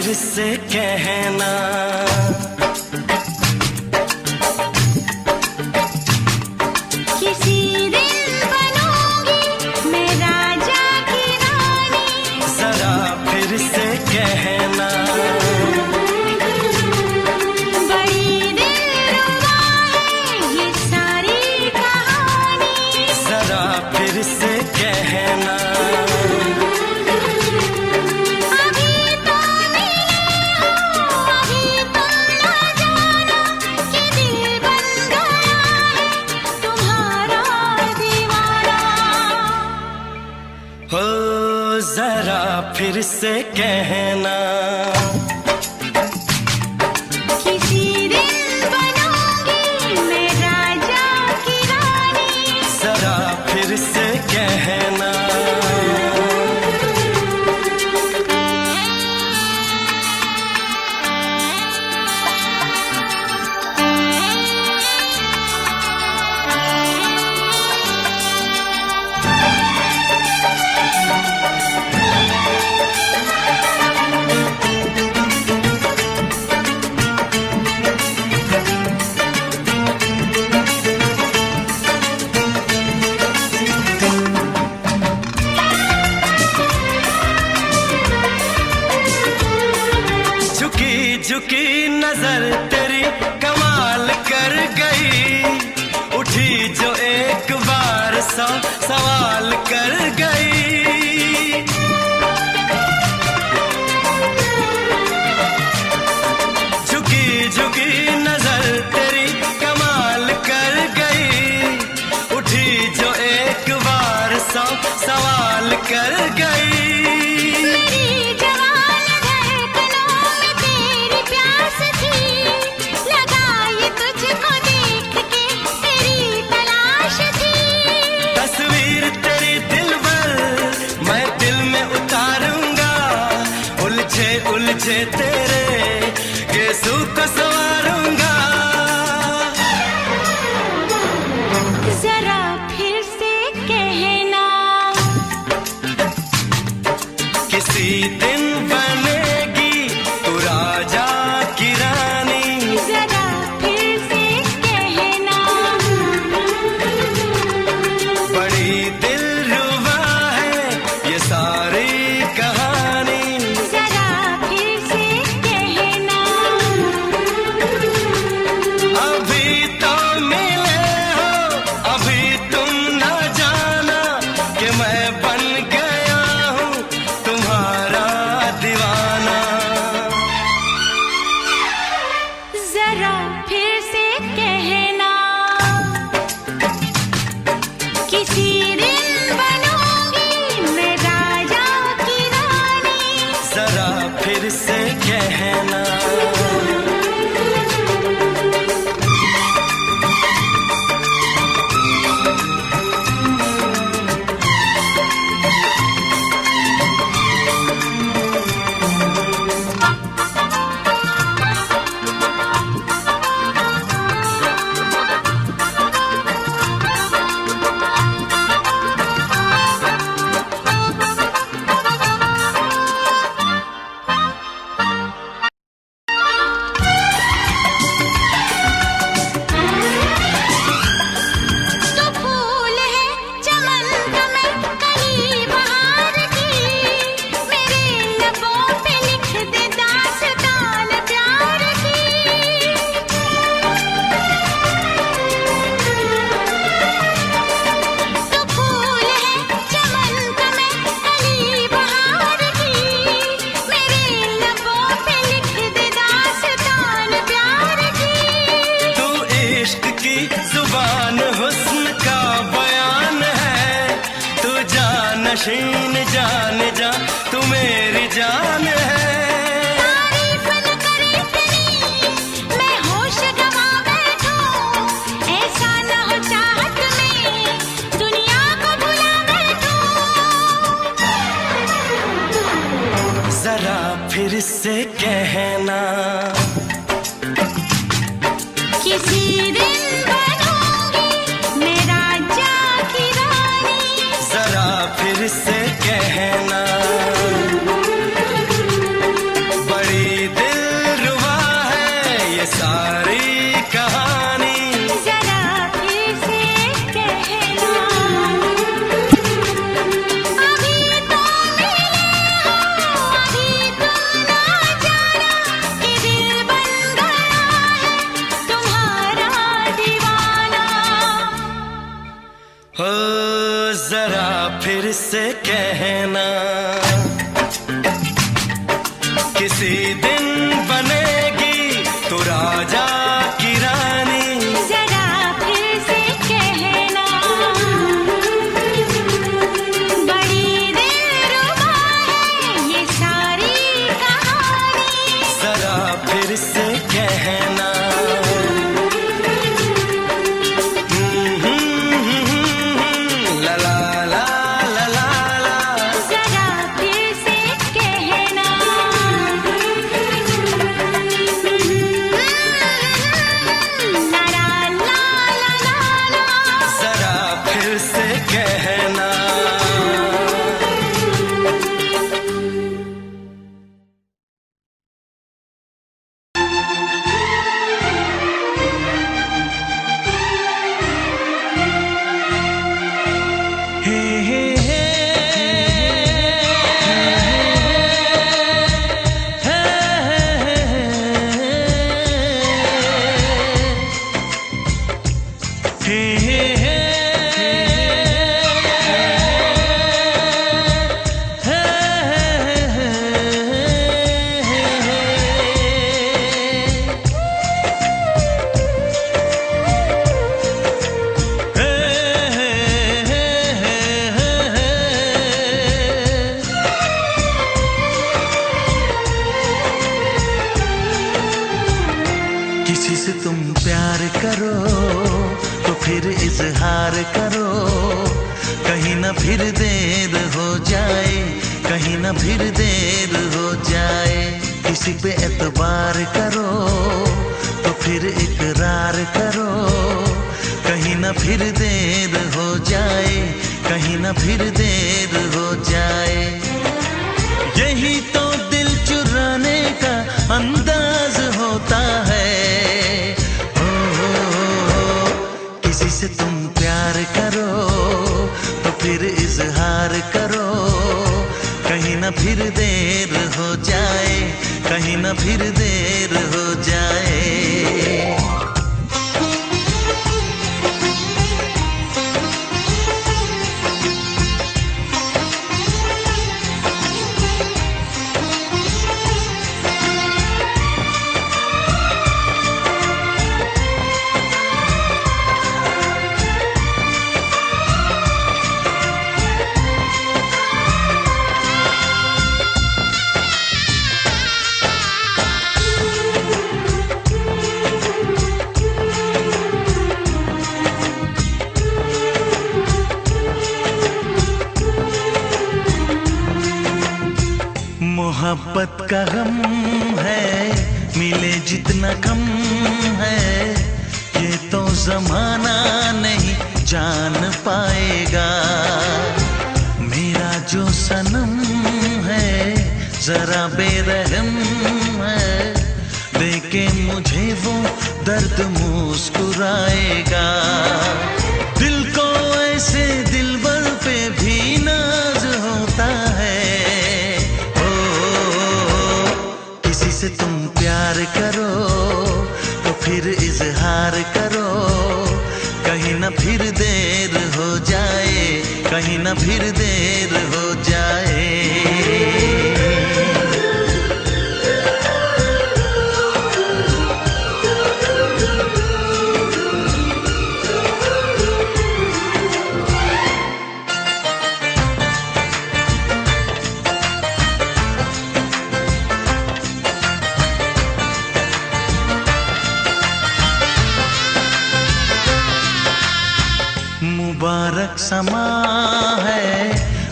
फिर से कहना। किसी दिन बनूंगी मैं राजा की रानी, जरा फिर से कहना। बड़ी दिलरुबा है ये सारी कहानी, जरा फिर से कहना। अभी तो मिले हो, अभी तुम ना जाना कि दिल बन गया है तुम्हारा दीवाना। हो जरा फिर से कहना। किसी दिन बनूंगी मैं राजा की रानी, जरा फिर से कहना। झुकी झुकी नजर तेरी कमाल कर गई, उठी जो एक बार 100 सवाल कर गई। झुकी झुकी नजर तेरी कमाल कर गई, उठी जो एक बार 100 सवाल कर गई। मेरी जवान धड़कनों में तेरी प्यास थी, लगाई तुझको देख के तेरी तलाश थी। तस्वीर तेरी दिलबर मैं दिल में उतारूंगा, उलझे उलझे तेरे गेसू को संवारूंगा। जरा फिर से कहना, किसी दिन बनेगी तू राजा की रानी, जरा फिर से कहना। बड़ी दिलरुबा है ये सारी कहानी। जरा फिर से कहना, अभी तो मिले हो, अभी तुम ना जाना कि मैं बन गया हूँ तुम्हारा दीवाना। जरा फिर से कहना, किसी दिन बनूंगी मैं राजा की रानी, जरा फिर से कहना। तो फूल है चमन का मैं कली बहार की, मेरे लबों पे लिख दे दास्तान प्यार की। तो फूल है चमन का मैं कली बहार की, मेरे लबों पे लिख दे दास्तान प्यार की। तू इश्क की जुबान हुस्न का बयान है, तू जानशीन जान जा तू मेरी जान है। तारीफ न करे तेरी मैं होश गवा बैठूं, ऐसा न हो चाहत में दुनिया को भुला बैठूं। जरा फिर से कहना, किसी दिन बनूंगी मैं राजा की रानी, जरा फिर से कहना। बड़ी जरा फिर से कहना, किसी दिन बनेगी तू राजा की रानी। जरा फिर से कहना, बड़ी दिलरुबा है ये सारी कहानी। जरा फिर से कहना, किसी से तुम प्यार करो तो फिर इजहार करो, कहीं ना फिर देर हो जाए, कहीं ना फिर देर हो जाए। किसी पे एतबार करो तो फिर इकरार करो, कहीं ना फिर देर हो जाए, कहीं ना फिर देर हो जाए। यही तो दिल चुराने का अंदाज होता है। किसी से तुम प्यार करो तो फिर इजहार करो, कहीं ना फिर देर हो जाए, कहीं ना फिर देर हो जाए। मोहब्बत का गम है, मिले जितना कम है, ये तो जमाना नहीं जान पाएगा। मेरा जो सनम है जरा बेरहम है, देखे मुझे वो दर्द मुस्कुराएगा। दिल को ऐसे दिलबर पे भी नाज होता है। से तुम प्यार करो तो फिर इजहार करो, कहीं ना फिर देर हो जाए, कहीं ना फिर देर हो जाए। मुबारक समा है,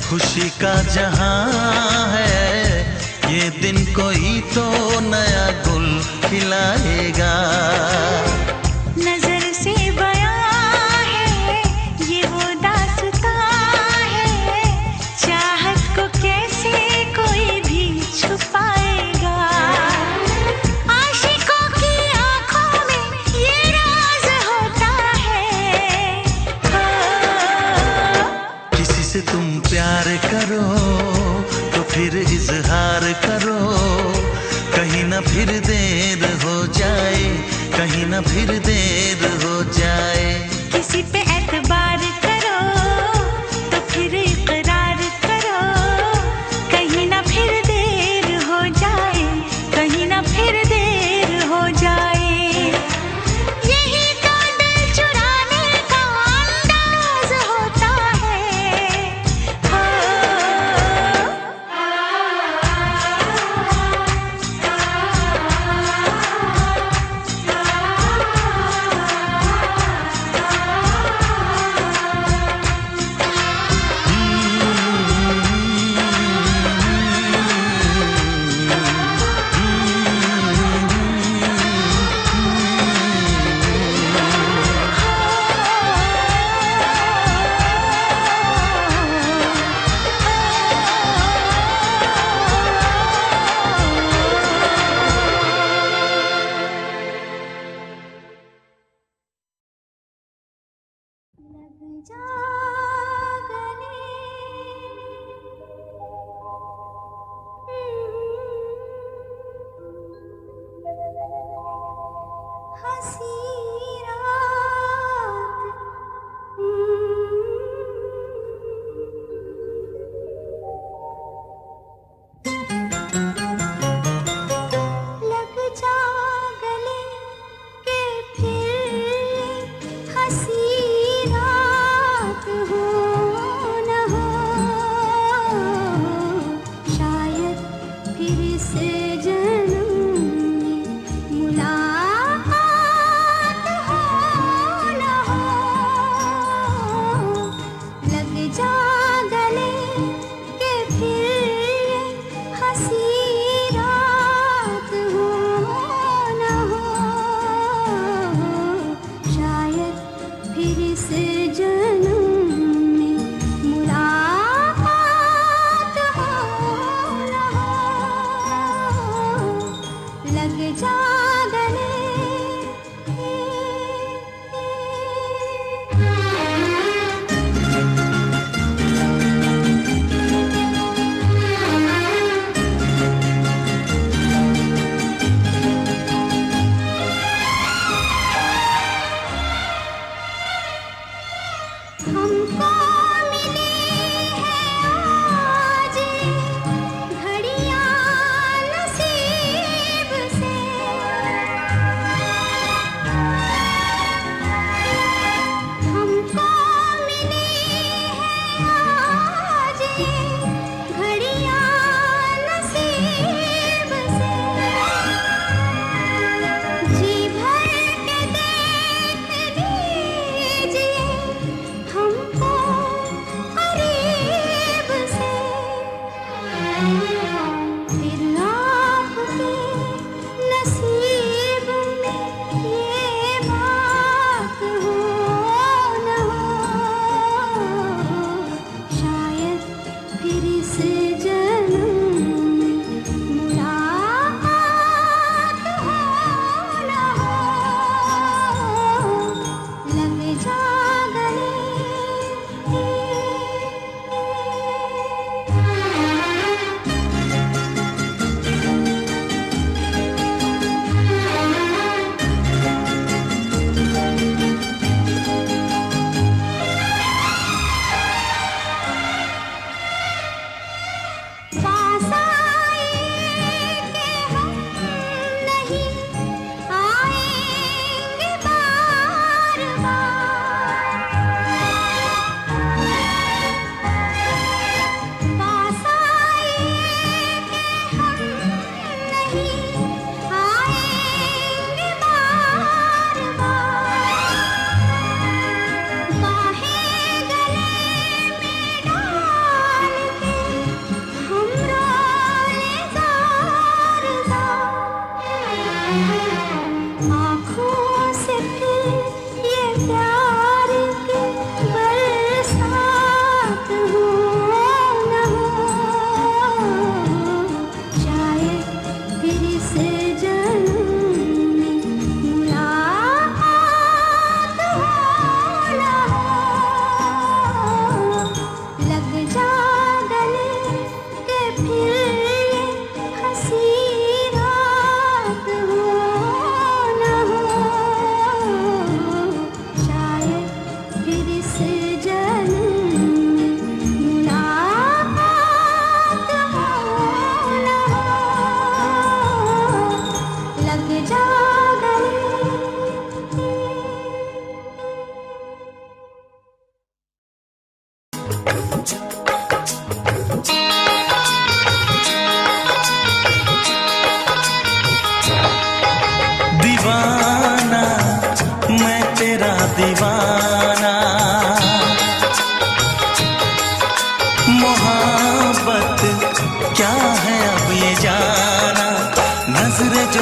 खुशी का जहां है, ये दिन कोई तो नया गुल खिलाएगा। नजर से बयां है ये वो दास्तां है, चाहत को कैसे कोई भी छुपाएगा। आशिकों की आंखों में ये राज होता है। किसी से तुम प्यार करो तो फिर इजहार करो, कहीं ना फिर देर हो जाए, कहीं ना फिर देर हो जाए। किसी पे एतबार करो तो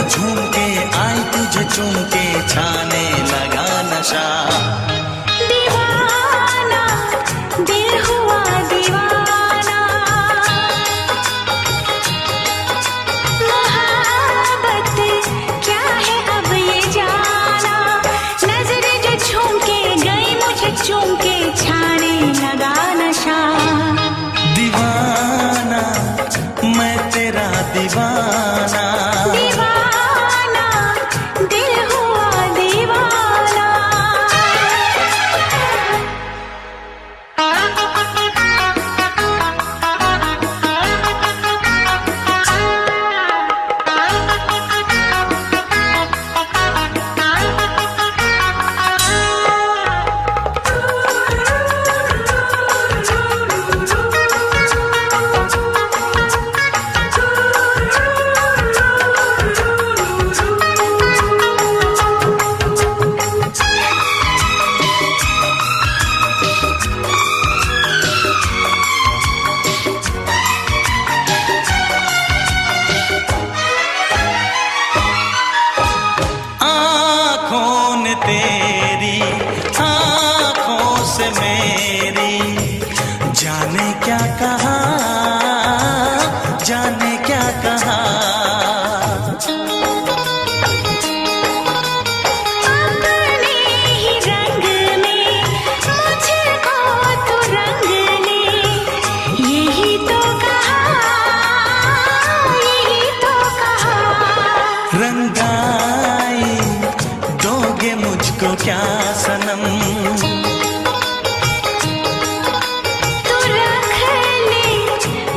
झूम के आई तुझे चूम के छाने लगा नशा। दीवाना दिल हुआ दीवाना, मोहब्बत क्या है अब ये जाना। नजर जो झूम के गई मुझे चूम के से मेरी, जाने क्या कहा, जाने क्या कहा। अपने ही रंग में मुझको तो रंग ले, यही तो कहा, यही तो कहा। रंगाई दोगे मुझको क्या सनम, तू रख ले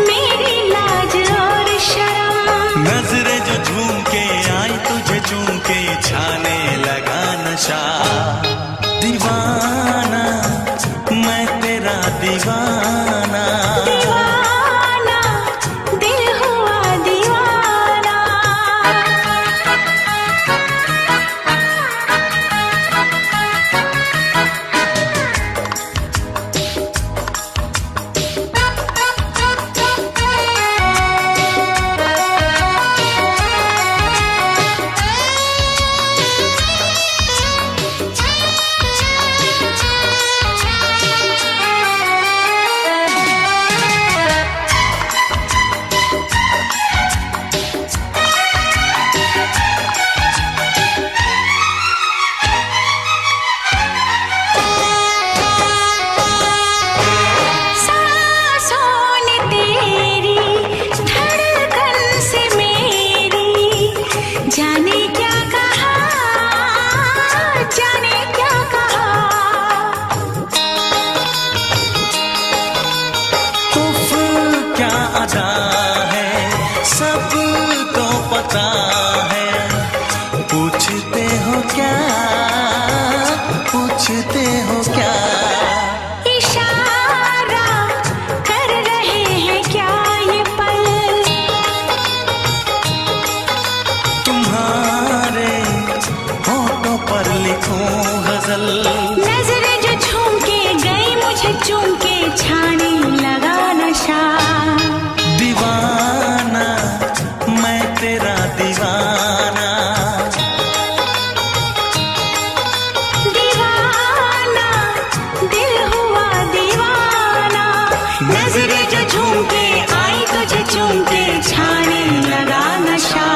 मेरी लाज और शर्म। नजरें जो झूम के आई तुझे चूम के, छाने लगा नशा। दीवाना मैं तेरा दीवाना, दीवाना दिल हुआ दीवाना। सांसों ने तेरी धड़कन से मेरी, जाने क्या कहा, जाने क्या कहा। उफ क्या अदा है, सबको पता है। पूछते हो क्या, पूछते हो क्या। इशारा कर रहे हैं क्या ये पल, तुम्हारे होठों पर लिखूं गजल। नजरें जो झूम के गई मुझे चूम के, छाने लगा नशा। दीवाना मैं तेरा दीवाना, दीवाना दिल हुआ दीवाना। नजरें जो झूम के आई तुझे चूम के, छाने लगा नशा।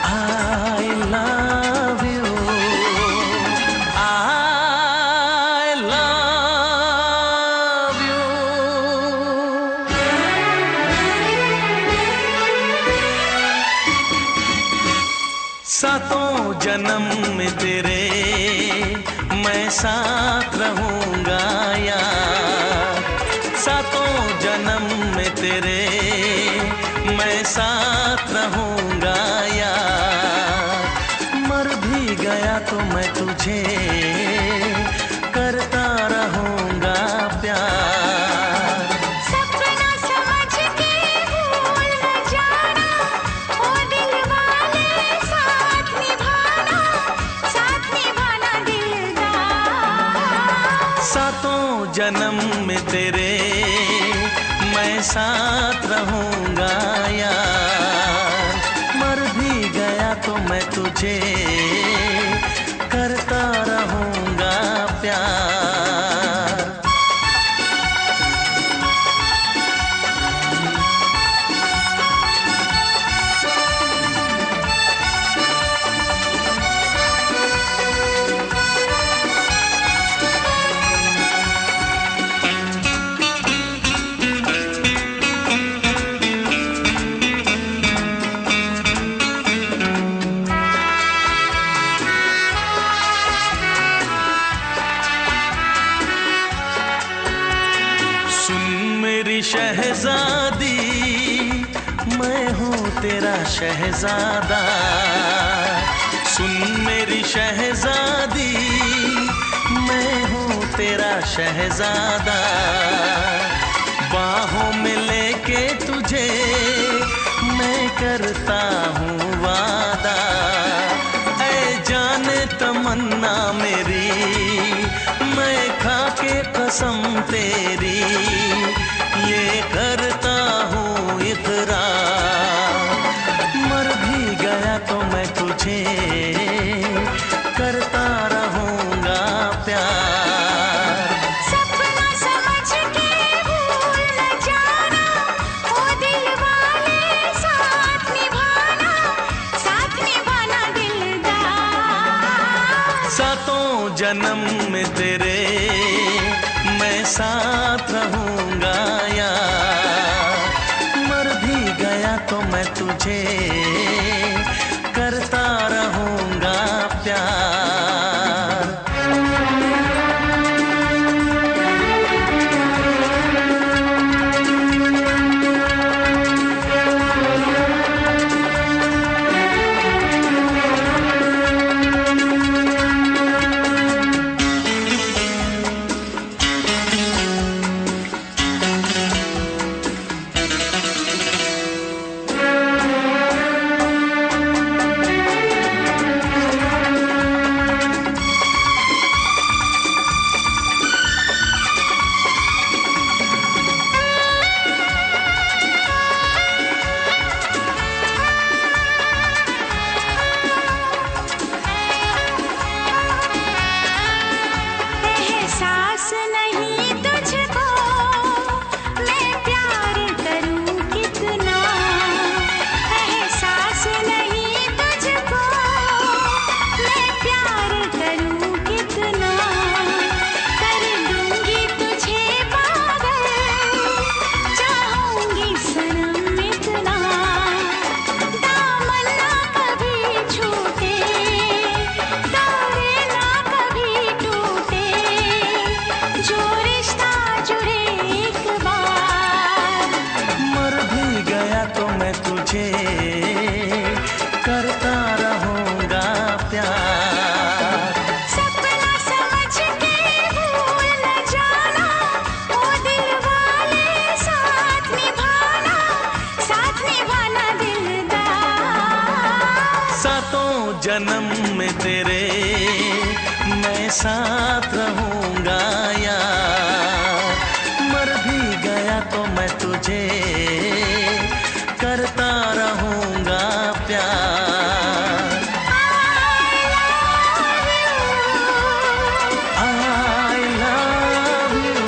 I love you, I love you। सातों जन्म में तेरे मैं साथ रहूंगा यार, सातों जन्म में तेरे मैं साथ रहूंगा यार। मर भी गया तो मैं तुझे करता रहूंगा प्यार। सपना समझ के भूल न जाना, ओ दिल वाले साथ निभाना, साथ निभाना दिलदार। सातों जन्म में तेरे मैं साथ रहूंगा यार। मर भी गया तो मैं तुझे करता रहूंगा प्यार। मैं हूँ तेरा शहजादा। सुन मेरी शहजादी, मैं हूँ तेरा शहजादा। बाहों में लेके तुझे मैं करता हूँ वादा। ऐ जाने तमन्ना मेरी, मैं खा के कसम तेरी ये करता हूँ इकरार। मर भी गया तो मैं तुझे करता रहूँगा प्यार। सपना समझ के भूल न जाना, ओ दिल वाले साथ निभाना दिलदार। सातों जन्म में तेरे मैं साथ रहूँगा यार। मर भी गया तो मैं तुझे करता रहूँगा प्यार। एहसास नहीं तुझको मैं प्यार करूं कितना, एहसास नहीं तुझको मैं प्यार करूं कितना। कर दूंगी तुझे पागल, चाहूंगी सनम इतना। दामन ना कभी छूटे, तारे ना कभी टूटे, जो रिश्ता जुड़े एक बार। मर भी गया तो मैं तुझे करता रहूँगा प्यार। सपना समझ के भूल न जाना, ओ दिल वाले साथ निभाना दिलदार। सातों जन्म में तेरे मैं साथ रहूँगा यार। मर भी गया तो मैं तुझे करता रहूँगा प्यार। I love you।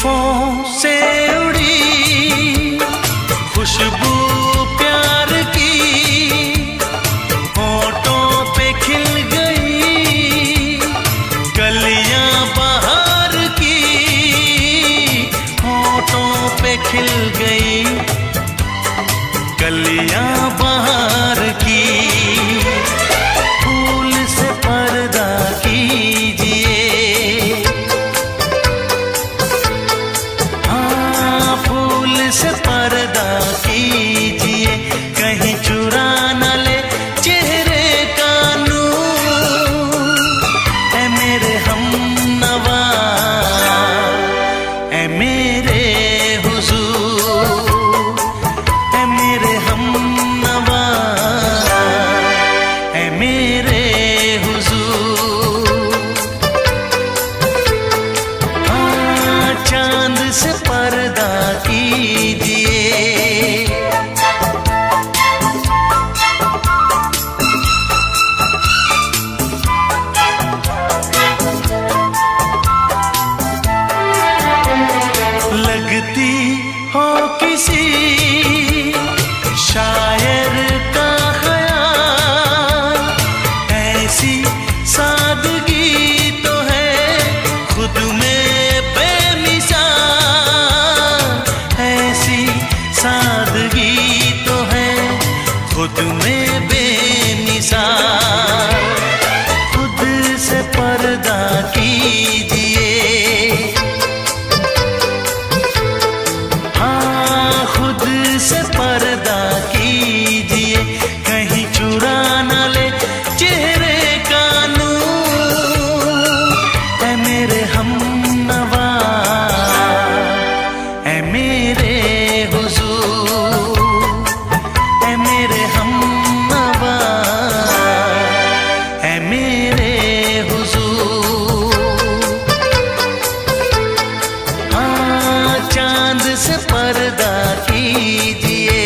जुल्फों से उड़ी खुशबू प्यार की, होठों पे खिल गई कलियां बहार की, होठों पे खिल गई कलियां बहार की। फूल से पर्दा कीजिए, हाँ फूल से पर्दा कीजिए, कहीं चुरा न ले चेहरे का नूर। ऐ मेरे हमनवा, ऐ मेरे हुजूर, ऐ मेरे हमनवा, ऐ मेरे हुजूर। हाँ चांद से पर्दा कीजिए, लगती हो किसी शायर का ख्याल, ऐसी सादगी तो है खुद में बेमिसाल, ऐसी सादगी तो है खुद में बेमिसाल। खुद से पर्दा कीजिए, हाँ खुद से पर्दा कीजिए, कहीं चुरा न ले चेहरे का नूर। ऐ मेरे हमनवा, ऐ मेरे हुजूर, ऐ मेरे हमनवा, ऐ मेरे हुजूर। हाँ चांद से पर्दा कीजिए,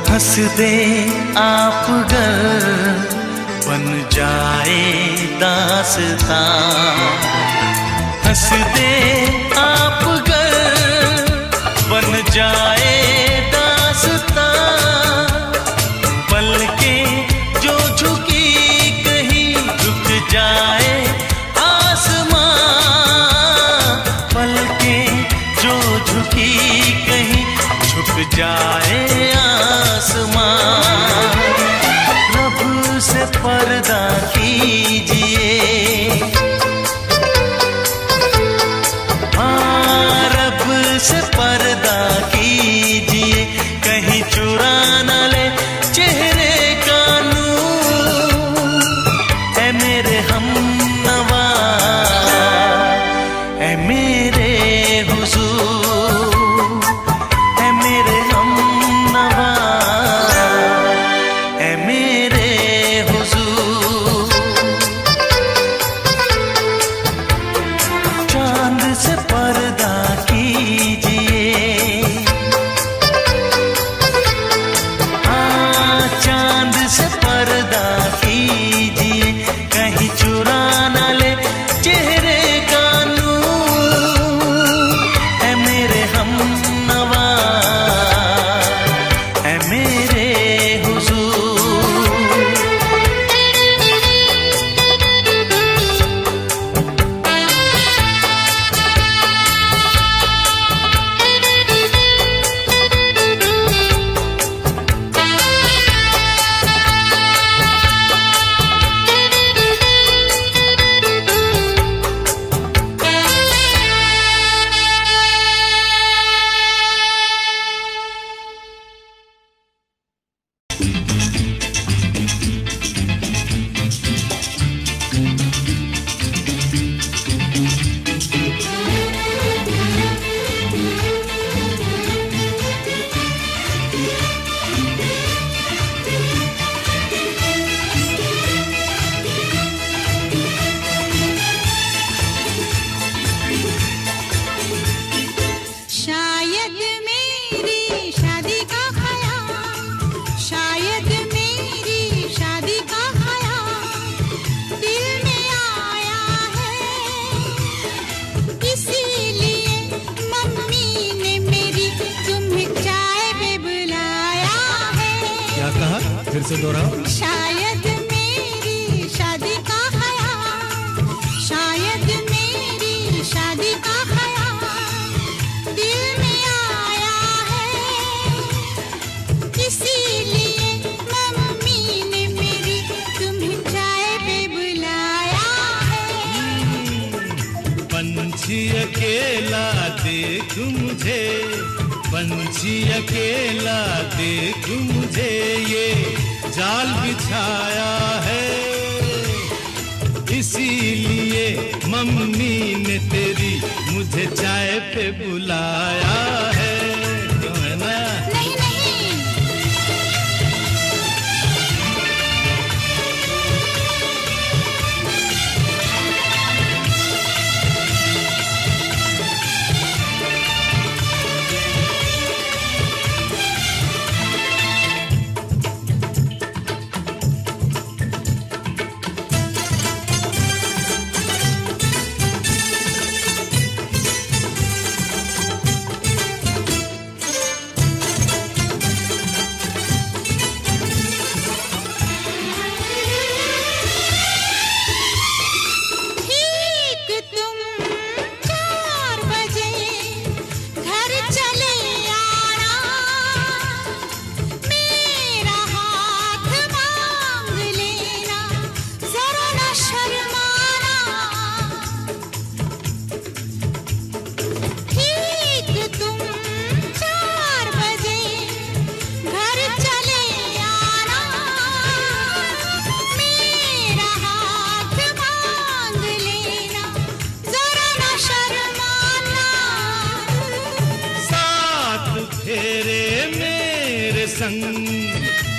हंस दे आप गर बन जाए दास्तां, हंस दे आप गर बन जाए दास्तां। पलकें जो झुकी कहीं झुक जाए आसमां, पलकें जो झुकी कहीं झुक जाए आसमां। रब से पर्दा कीजिए, फिर से दोहराओ। शायद मेरी शादी का ख्याल, शायद मेरी शादी का ख्याल दिल में आया है, इसीलिए मम्मी ने मेरी तुम्हें चाय पे बुलाया है। पंछी अकेला देख मुझे, पंछी अकेला देख मुझे, ये जाल बिछाया है, इसीलिए मम्मी ने तेरी मुझे चाय पे बुलाया है। क्यों है ना? नहीं नहीं,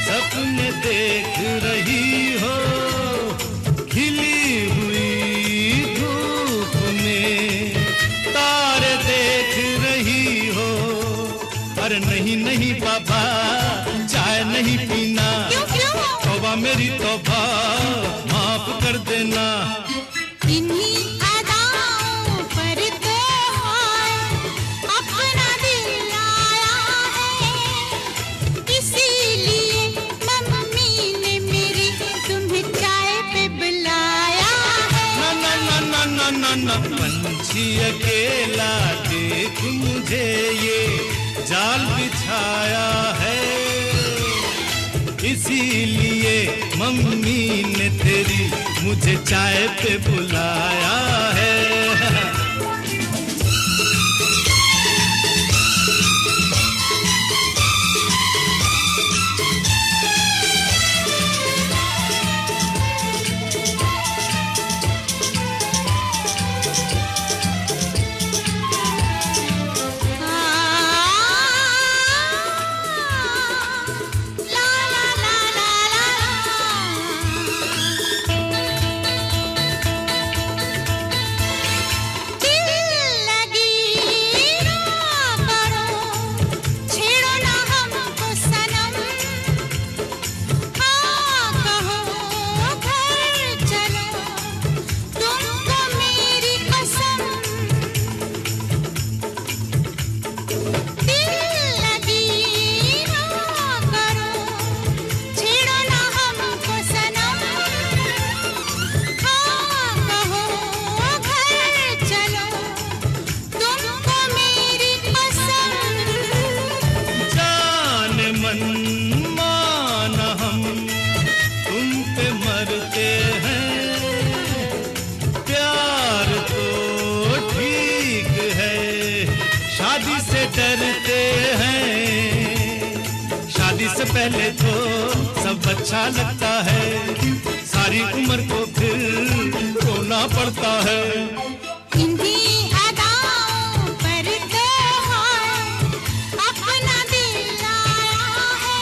सपने देख रही हो, खिली हुई धूप में तारे देख रही हो। अरे नहीं नहीं बाबा, चाय नहीं पीना। तौबा मेरी तौबा, माफ कर देना। इन्हीं अदाओं पर तो अपना दिल आया है, इसीलिए मम्मी ने मेरी तुम्हें चाय पे बुलाया है। ना ना ना ना ना ना, पंछी अकेला देख मुझे, ये जाल बिछाया है, इसीलिए मम्मी ने तेरी मुझे चाय पे बुलाया है। डरते हैं, शादी से पहले तो सब अच्छा लगता है, सारी उम्र को फिर रोना पड़ता है। इन्हीं अदाओं पर तो अपना दिल आया है,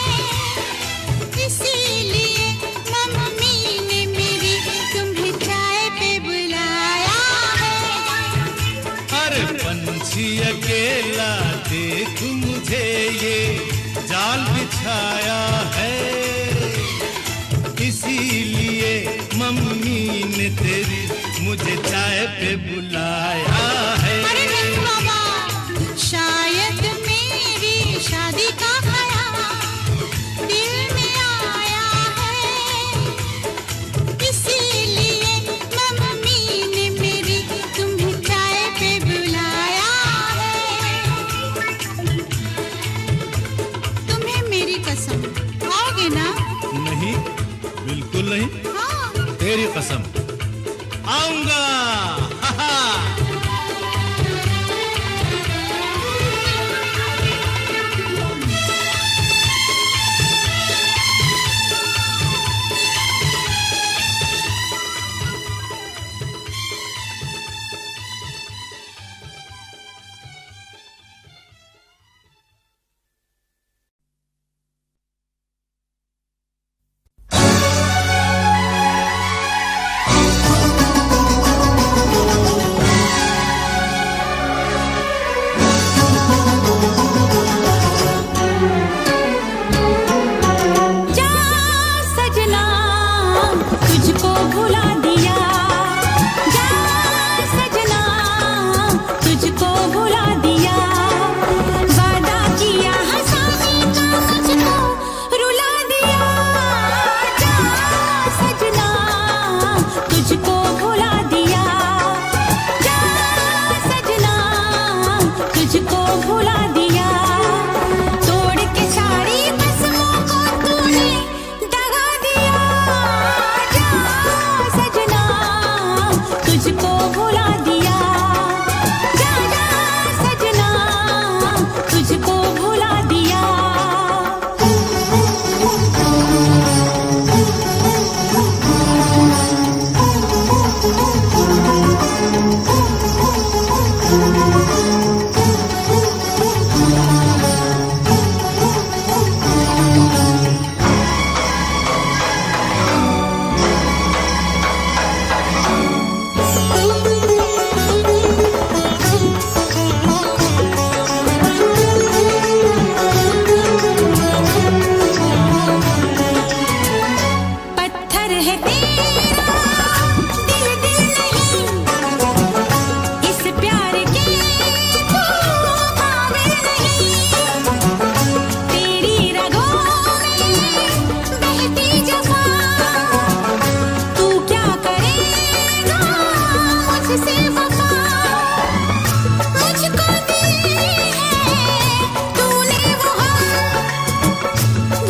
इसीलिए मम्मी ने मेरी तुम्हें चाय पे बुलाया है। अरे पंछी अकेला देख मुझे, ये जाल बिछाया है, इसीलिए मम्मी ने तेरी मुझे चाय पे बुलाया है। अरे नहीं बाबा, शायद मेरी शादी का ख्याल दिल में आया बिल्कुल नहीं। हाँ। तेरी कसम, आऊंगा। हा हा।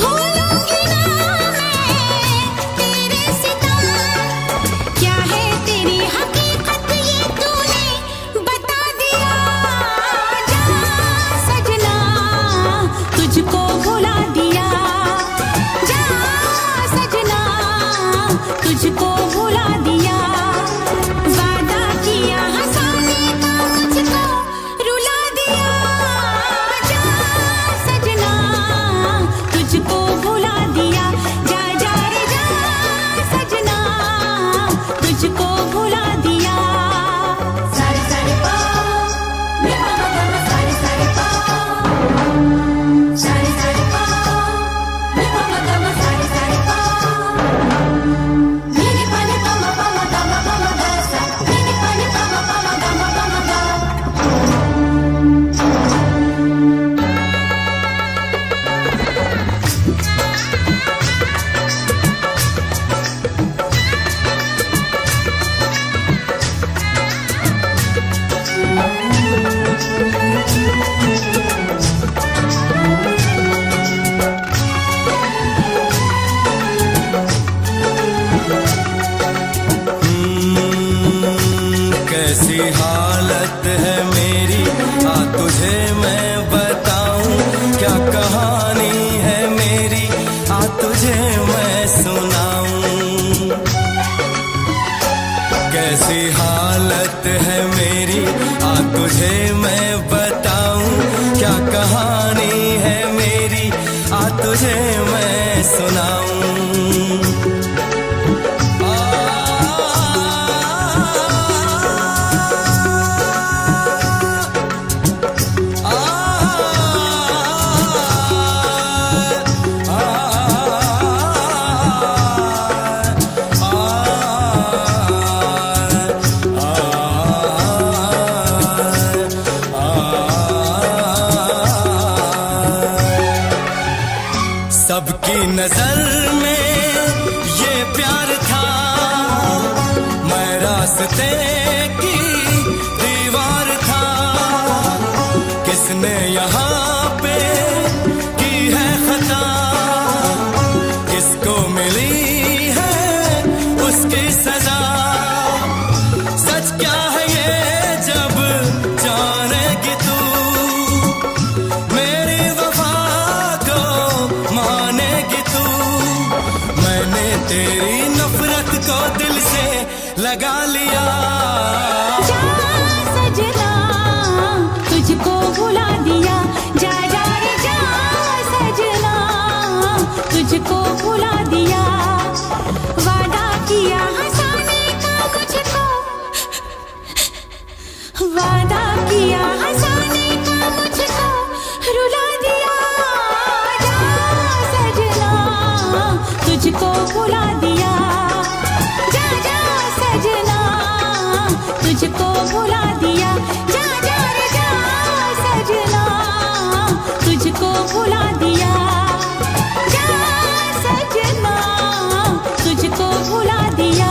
भूलूंगी ना मैं तेरे सितम तेरी नफरत को दिल से लगा लिया। जा सजना तुझको भुला दिया, जा जा रे जा सजना तुझको भुला दिया। वादा किया हंसाने का मुझको, वादा किया हंसाने का मुझको रुला दिया। जा सजना तुझको भुला दिया, जा जा सजना तुझको भुला दिया। जा जा रे जा सजना तुझको भुला दिया, जा सजना तुझको भुला दिया।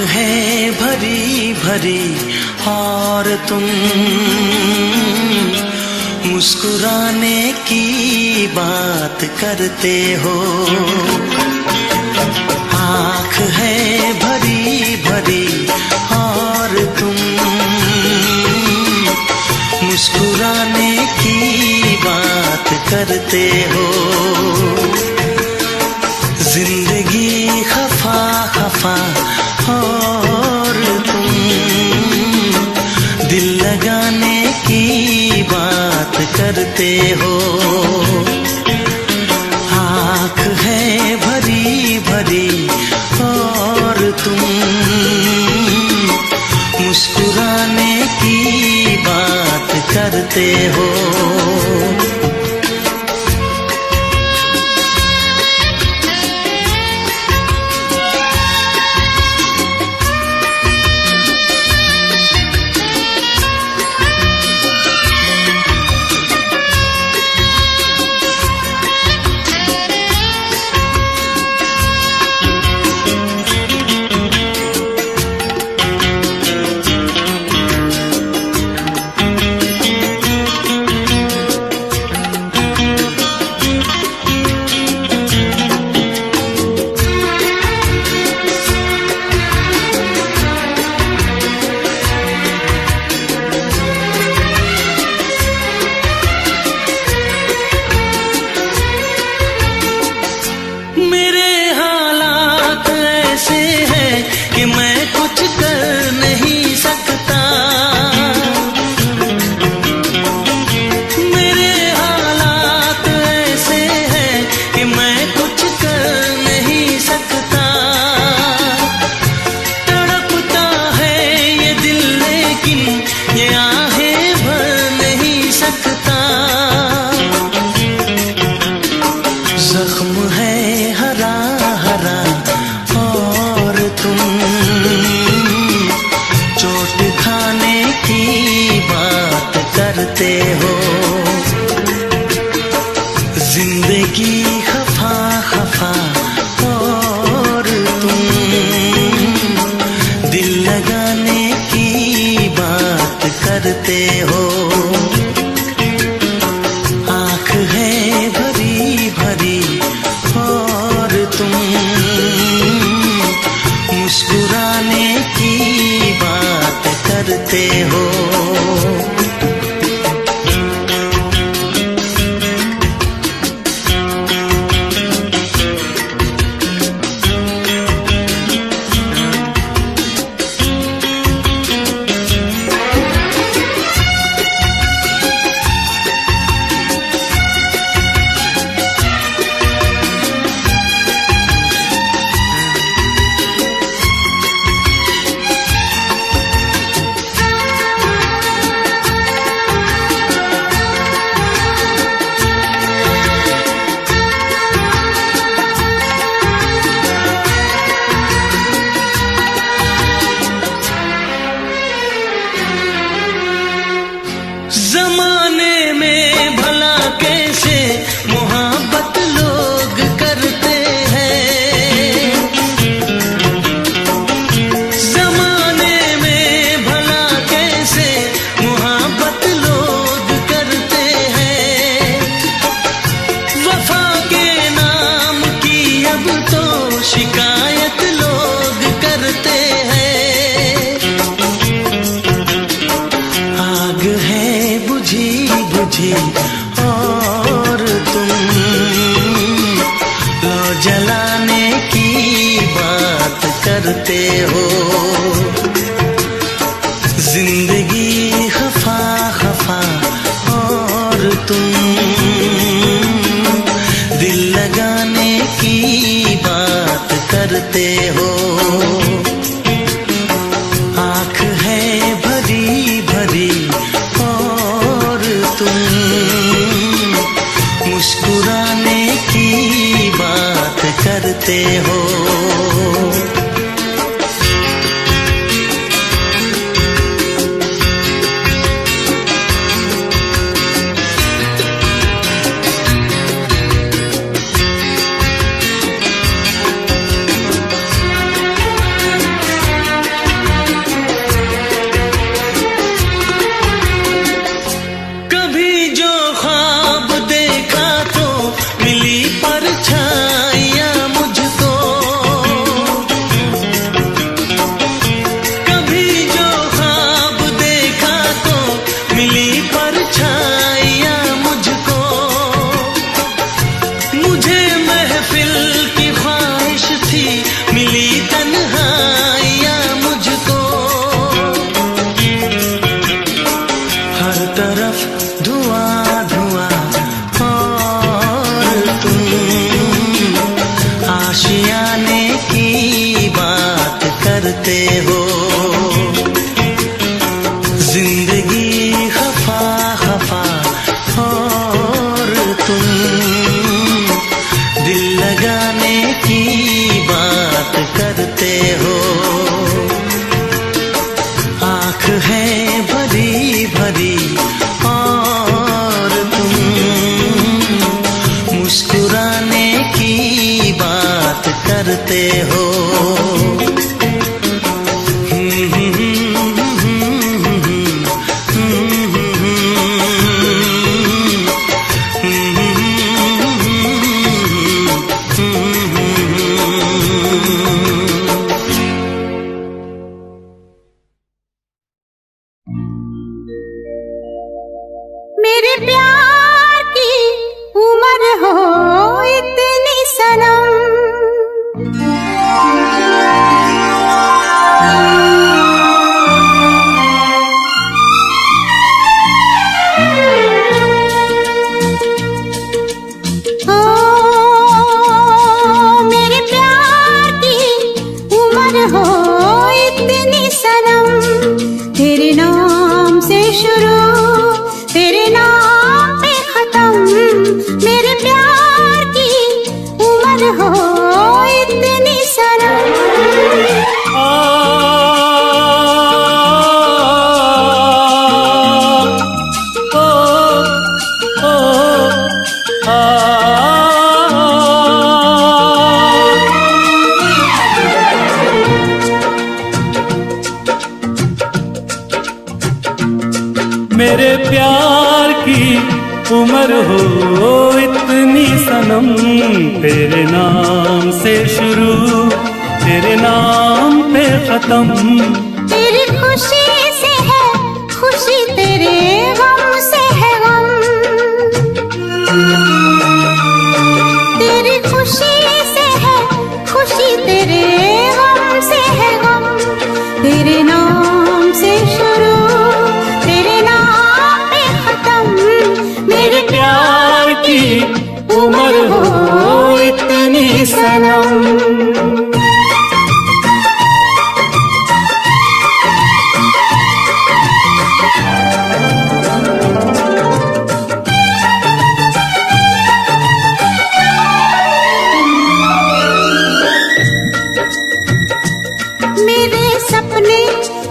है भरी भरी और तुम मुस्कुराने की बात करते हो। आँख है भरी भरी और तुम मुस्कुराने की बात करते हो। जिंदगी खफा खफा और तुम दिल लगाने की बात करते हो। आँख है भरी भरी और तुम मुस्कुराने की बात करते हो। तुम मुस्कुराने की बात करते हो। जमाने में भला कैसे मोहब्बत लोग करते हैं, जमाने में भला कैसे मोहब्बत लोग करते हैं। वफा के नाम की अब तो शिकायत लोग करते हैं। आग है बुझी बुझी और तुम लो जलाने की बात करते हो। जिंदगी खफा खफा और तुम दिल लगाने की बात करते हो। आँख है भरी भरी और तुम मुस्कुराने की बात करते हो। कभी जो ख्वाब देखा तो मिली परछाइयां मुझको, कभी जो ख्वाब देखा तो मिली परछाइयां मुझको। मुझे महफिल की ख्वाहिश थी मिली तन्हाइयां मुझको। हर तरफ धुआं धुआं और तुम आशियाने की बात करते हो। जिंदगी खफा खफा और तुम दिल लगाने की बात करते हो। आँख है भरी भरी और तुम मुस्कुराने की बात करते हो। मेरे प्यार की उम्र हो इतनी सनम, ओ मेरे प्यार की उम्र हो इतनी सनम। तेरे नाम से शुरू तेरे नाम पे खत्म। मेरे प्यार की उम्र हो इतनी सनम। मेरे प्यार की उम्र हो इतनी सनम, तेरे नाम से शुरू, तेरे नाम पे खत्म। तेरी खुशी से है खुशी, तेरे गम से है गम। तेरी खुशी से है खुशी, तेरे गम से है गम। तेरे नाम से शुरू, तेरे नाम पे खत्म। मेरे प्यार की उम्र हो इतनी सनम। मेरे सपने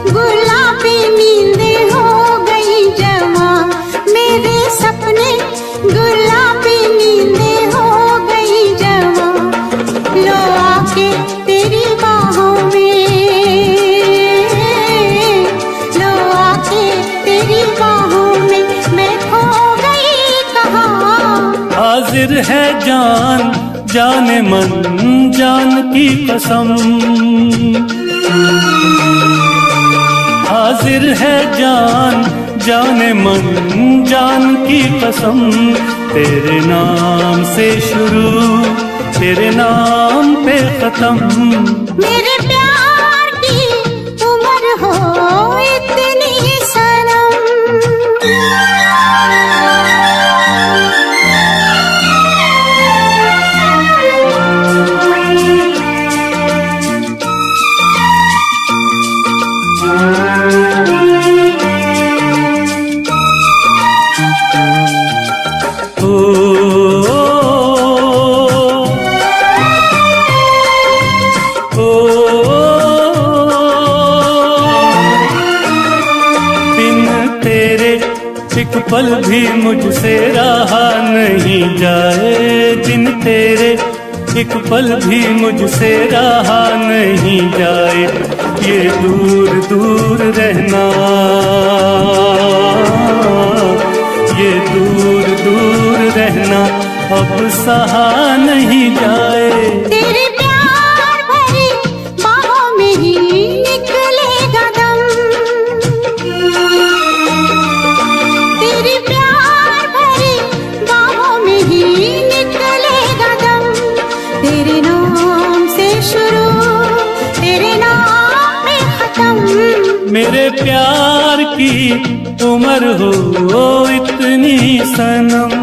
गुलाबी, नींदें हो गई जवा। मेरे सपने गुलाबी, नींदें हो गई जवा। लो आके तेरी बाहों में, लो आके तेरी बाहों में, मैं खो गई कहाँ। हाजिर है जान, जाने मन, जान की कसम। हाजिर है जान, जाने मन, जान की कसम। तेरे नाम से शुरू, तेरे नाम पे खत्म। मेरे प्यार की उम्र हो इतनी सनम। एक पल भी मुझसे रहा नहीं जाए, दिन तेरे एक पल भी मुझसे रहा नहीं जाए। ये दूर दूर रहना, ये दूर दूर रहना अब सहा नहीं जाए। तेरे प्यार भरी बाहों में ही निकलेगा दम। तेरे प्यार भरी बाहों में ही निकलेगा दम। तेरे नाम से शुरू, तेरे नाम पे खत्म। मेरे प्यार की उम्र हो इतनी सनम।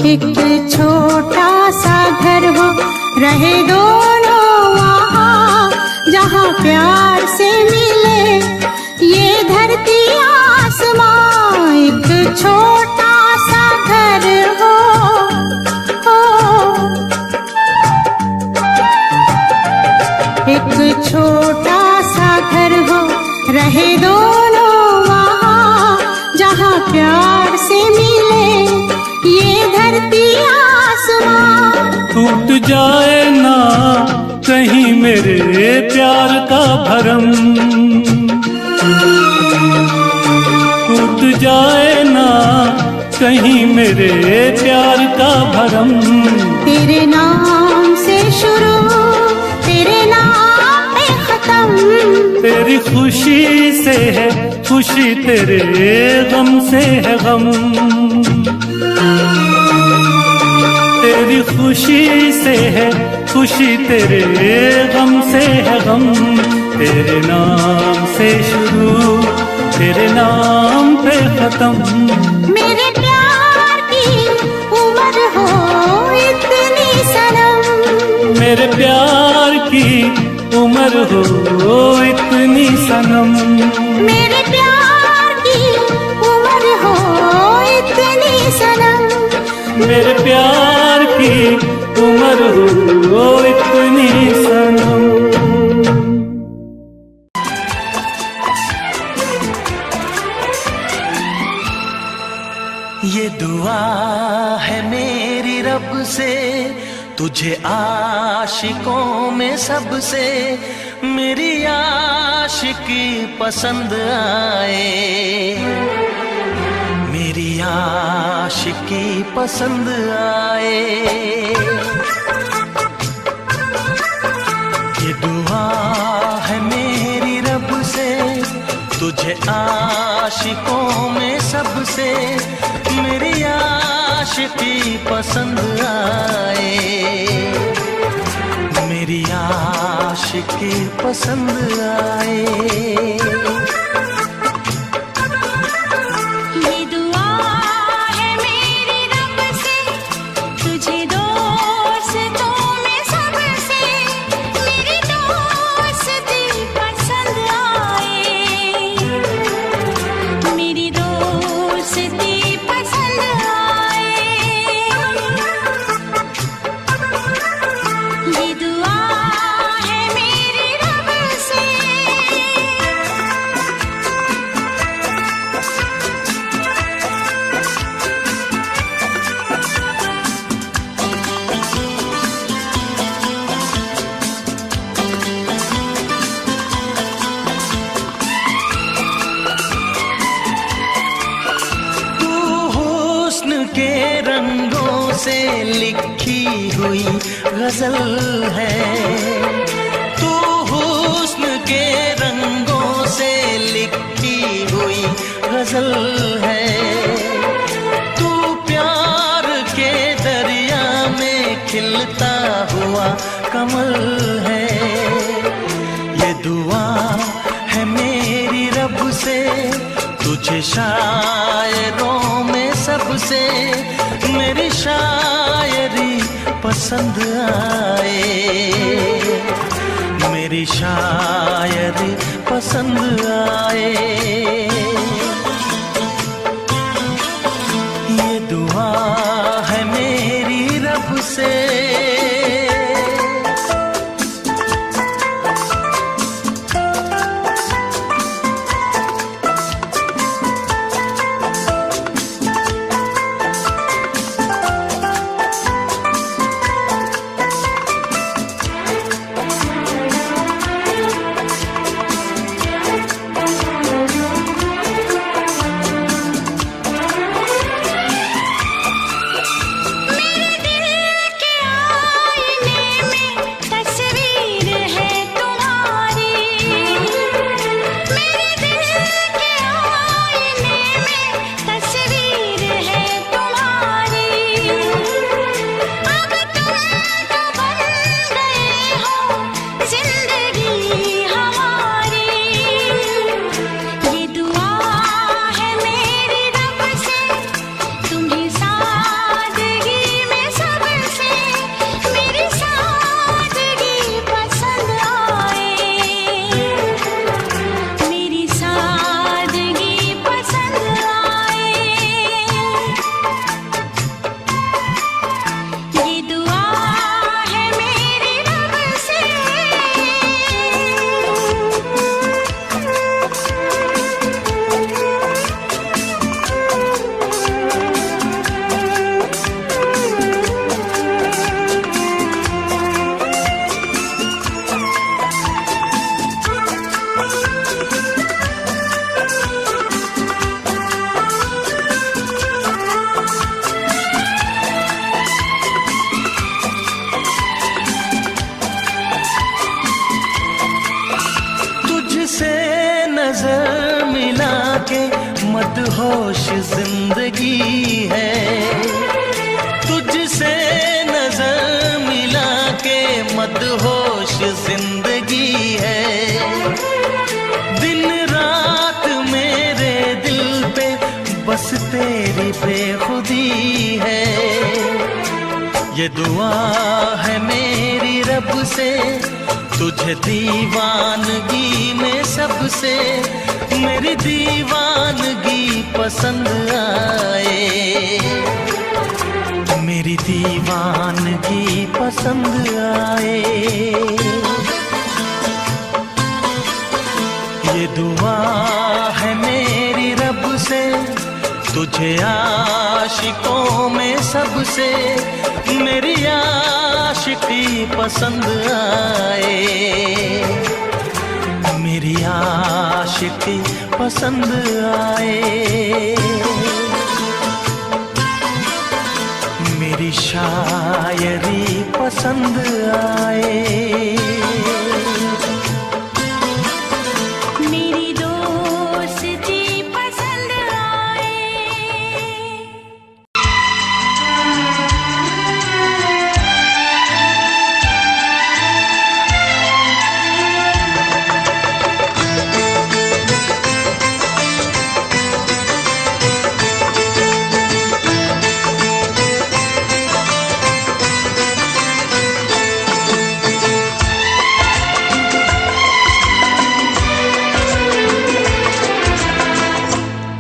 एक छोटा सा घर हो, रहे दोनों वहाँ, जहाँ प्यार से मिले ये धरती आसमां। एक छोटा सा घर हो, एक छोटा सा घर हो, रहे दोनों वहाँ, जहाँ प्यार से मिले ये धरती आसमां। टूट जाए ना कहीं मेरे प्यार का भरम, टूट जाए ना कहीं मेरे प्यार का भरम। तेरे नाम से शुरू, तेरे नाम पे खत्म। तेरी खुशी से है खुशी, तेरे गम से है गम। तेरी खुशी से है खुशी, तेरे गम से है गम। तेरे नाम से शुरू, तेरे नाम पे खत्म। मेरे प्यार की उम्र हो इतनी सनम। मेरे प्यार की उम्र हो इतनी सनम। मेरे प्यार की उम्र हो मेरे प्यार की उम्र हो इतनी सनम। ये दुआ है मेरी रब से तुझे आशिकों में सबसे मेरी आशिकी पसंद आए, मेरी आशिकी पसंद आए। ये दुआ है मेरी रब से तुझे आशिकों में सबसे मेरी आशिकी पसंद आए, मेरी आशिकी पसंद आए। के रंगों से लिखी हुई गजल है, तू हुस्न के रंगों से लिखी हुई गजल है। तू प्यार के दरिया में खिलता हुआ कमल है। ये दुआ है मेरी रब से तुझे शायरों में सबसे मेरी शायरी पसंद आए, मेरी शायरी पसंद आए। ये दुआ है मेरी रब से। नजर मिला के मदहोश जिंदगी है, तुझसे नजर मिला के मदहोश जिंदगी है। दिन रात मेरे दिल पे बस तेरी बेखुदी है। ये दुआ है मेरी रब से तुझे दीवानगी में सबसे मेरी दीवानगी पसंद आए, मेरी दीवानगी पसंद आए। ये दुआ है मेरी रब से, तुझे आशिकों में सबसे मेरी आशिकी पसंद आए। मेरी आशिकी पसंद आए। मेरी शायरी पसंद आए। मेरी दोस्ती पसंद आए।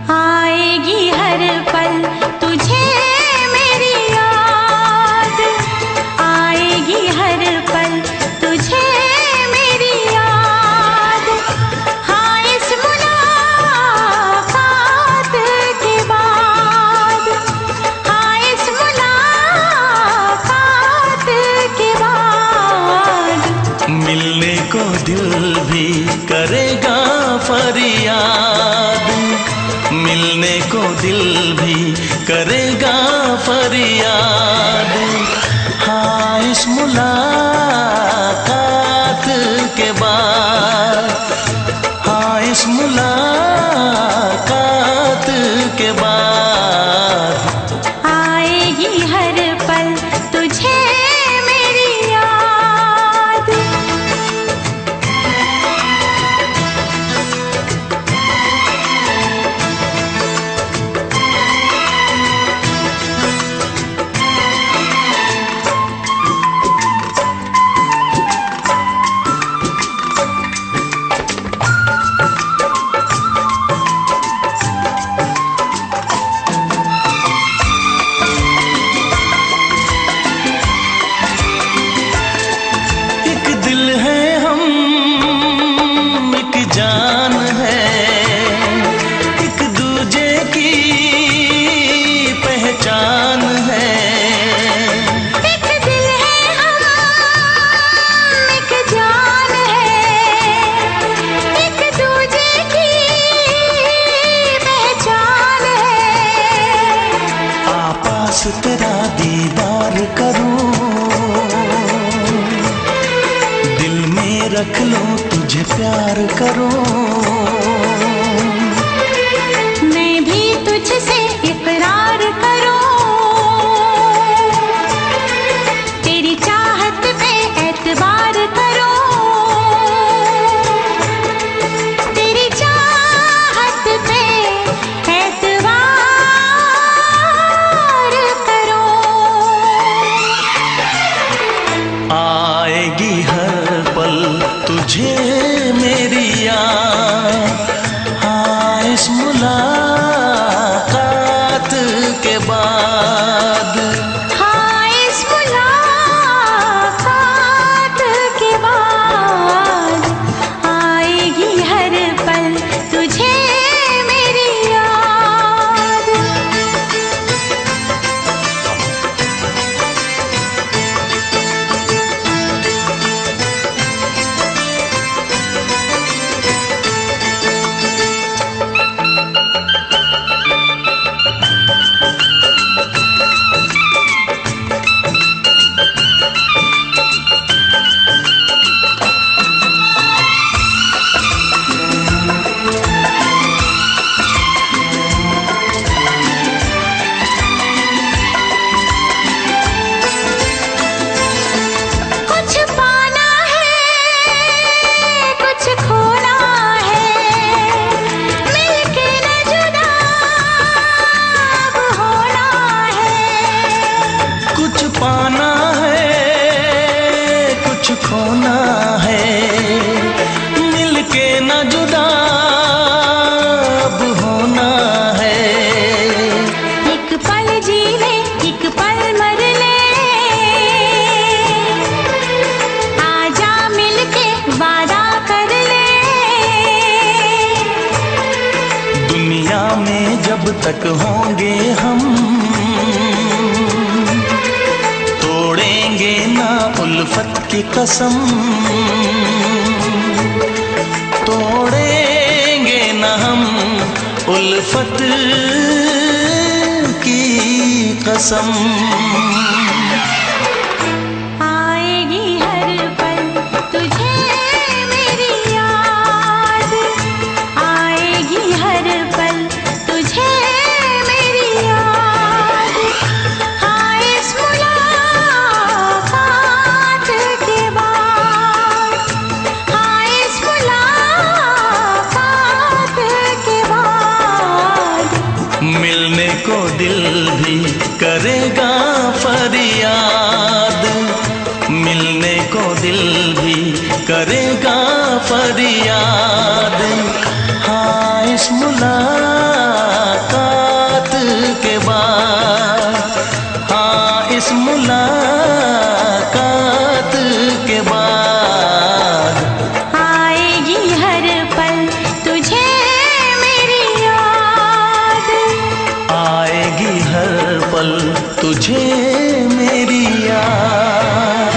आएगी हर पल तुझे मेरी याद, आएगी हर पल तुझे मेरी याद। हाँ इस मुलाकात के बाद, हाँ इस मुलाकात के बाद मिलने को दिल भी करेगा फरियाद। मिलने को दिल भी करेगा फरियाद। हाँ इस मुलाकात के बाद, हाँ इस मुलाकात के बाद आएगी हर पल तुझे मेरी याद। एक दिल है हम, एक जान है, एक दूजे की पहचान है। एक दिल है हम, एक जान है, एक दूजे की पहचान है। आपास तेरा दीदार करूं, दिल में रख लो तुझे प्यार करूं। मैं भी तुझसे इकरार करूं, तेरी चाहत पे एतबार करूं, तेरी चाहत पे एतबार करूं। आएगी हर पल तुझे मेरी याद। हाँ इस मुलाकात के बाद, हाँ इस मुलाकात के बाद आएगी हर पल तुझे मेरी याद। कुछ पाना है, कुछ खोना है, मिलके न जुदा अब होना है। कुछ पाना है, कुछ खोना है, मिलके न जुदा अब होना है। एक पल जी ले, एक पल मर ले, कब तक होंगे हम, तोड़ेंगे ना उल्फत की कसम, तोड़ेंगे ना हम उल्फत की कसम। आएगी हर पल तुझे मेरी याद, आएगी हर पल तुझे मेरी याद। हाँ इस मुलाकात के बाद, हाँ इस मुलाकात के बाद मिलने को दिल भी करेगा फरियाद, मिलने को दिल भी करेगा फरियाद। हाँ इस मुलाकात के बाद, हाँ इस मुलाकात के बाद आएगी हर पल तुझे मेरी याद, आएगी हर पल तुझे मेरी याद।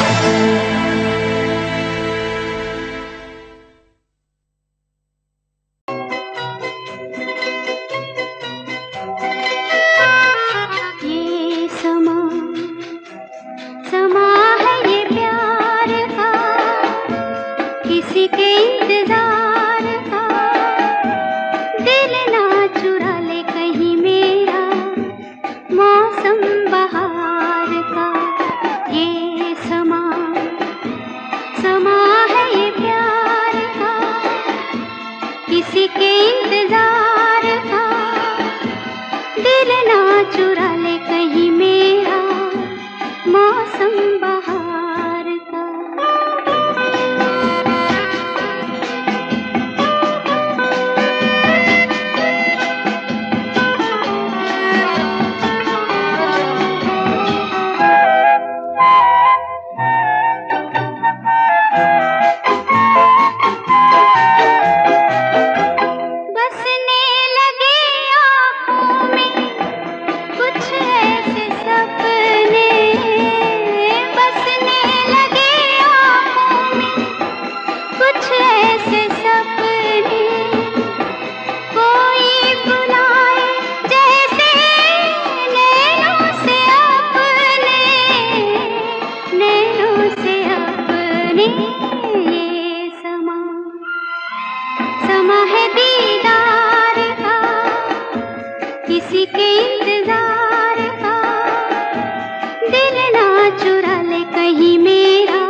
ये समा समा है ये प्यार का, किसी के इंतजार का। दिल ना चुरा ले कहीं मेरा मौसम बहार का। ये समा समा है ये प्यार का, किसी के इंतजार का। दिल ना चुरा ले कहीं मेरा मौसम बहार का। बसने लगे आँखों में कुछ ऐसे सपने, बसने लगे आँखों में कुछ ऐसे सपने। कोई बुलाए जैसे नैनों से अपने, नैनों से अपने। ये समा समा है दीदार का, किसी के इंतजार का। दिल ना चुरा ले कहीं मेरा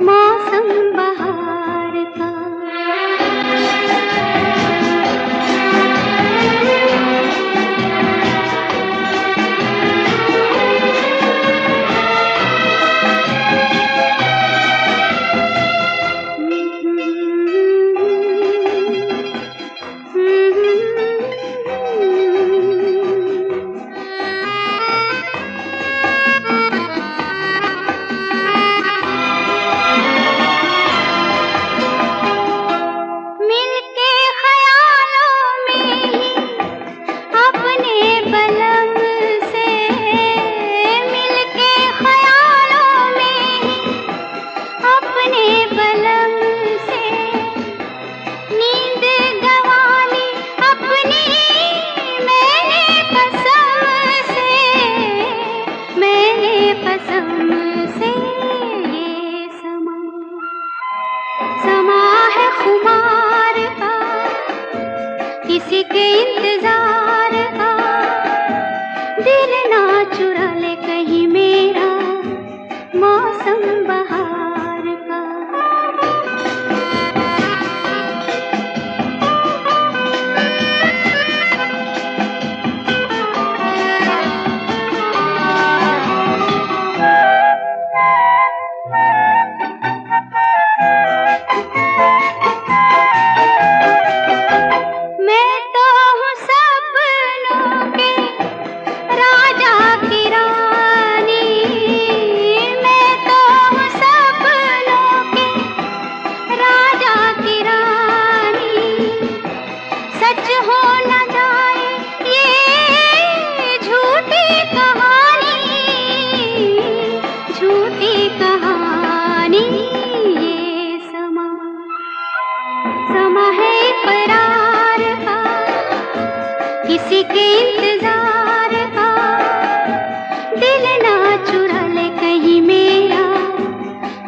मौसम बहार का। मिलके ख्यालों में ही अपने बलम से, मिलके ख्यालों में ही अपने बलम से। नींद गंवाली अपनी मैंने कसम से, मैंने कसम से। ये समा समा है खुमार का, किसी के इंतजार का। दिल ना चुरा ले कहीं मेरा मौसम बहार का। मैं तो हूँ सब किसी के इंतजार का दिल ना चुरा ले कहीं मेरा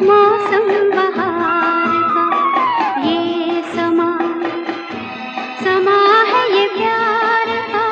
मौसम बहार का। ये समा समा है ये प्यार का।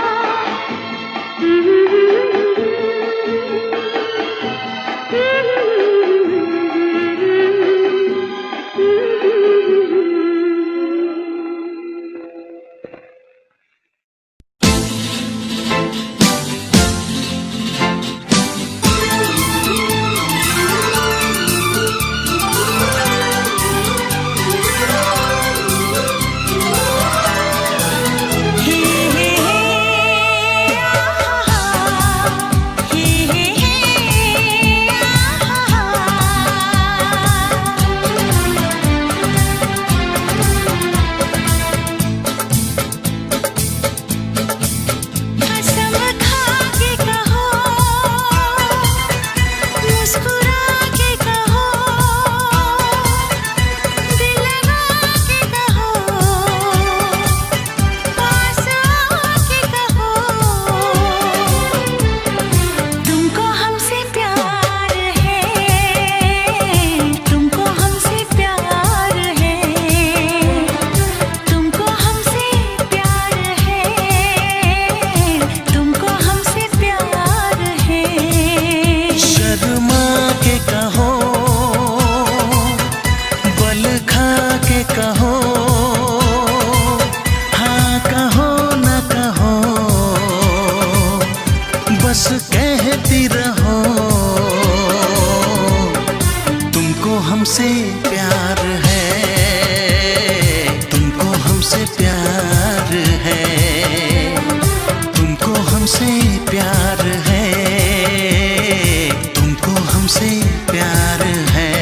कहती रहो तुमको हमसे प्यार है, तुमको हमसे प्यार है, तुमको हमसे प्यार है, तुमको हमसे प्यार है।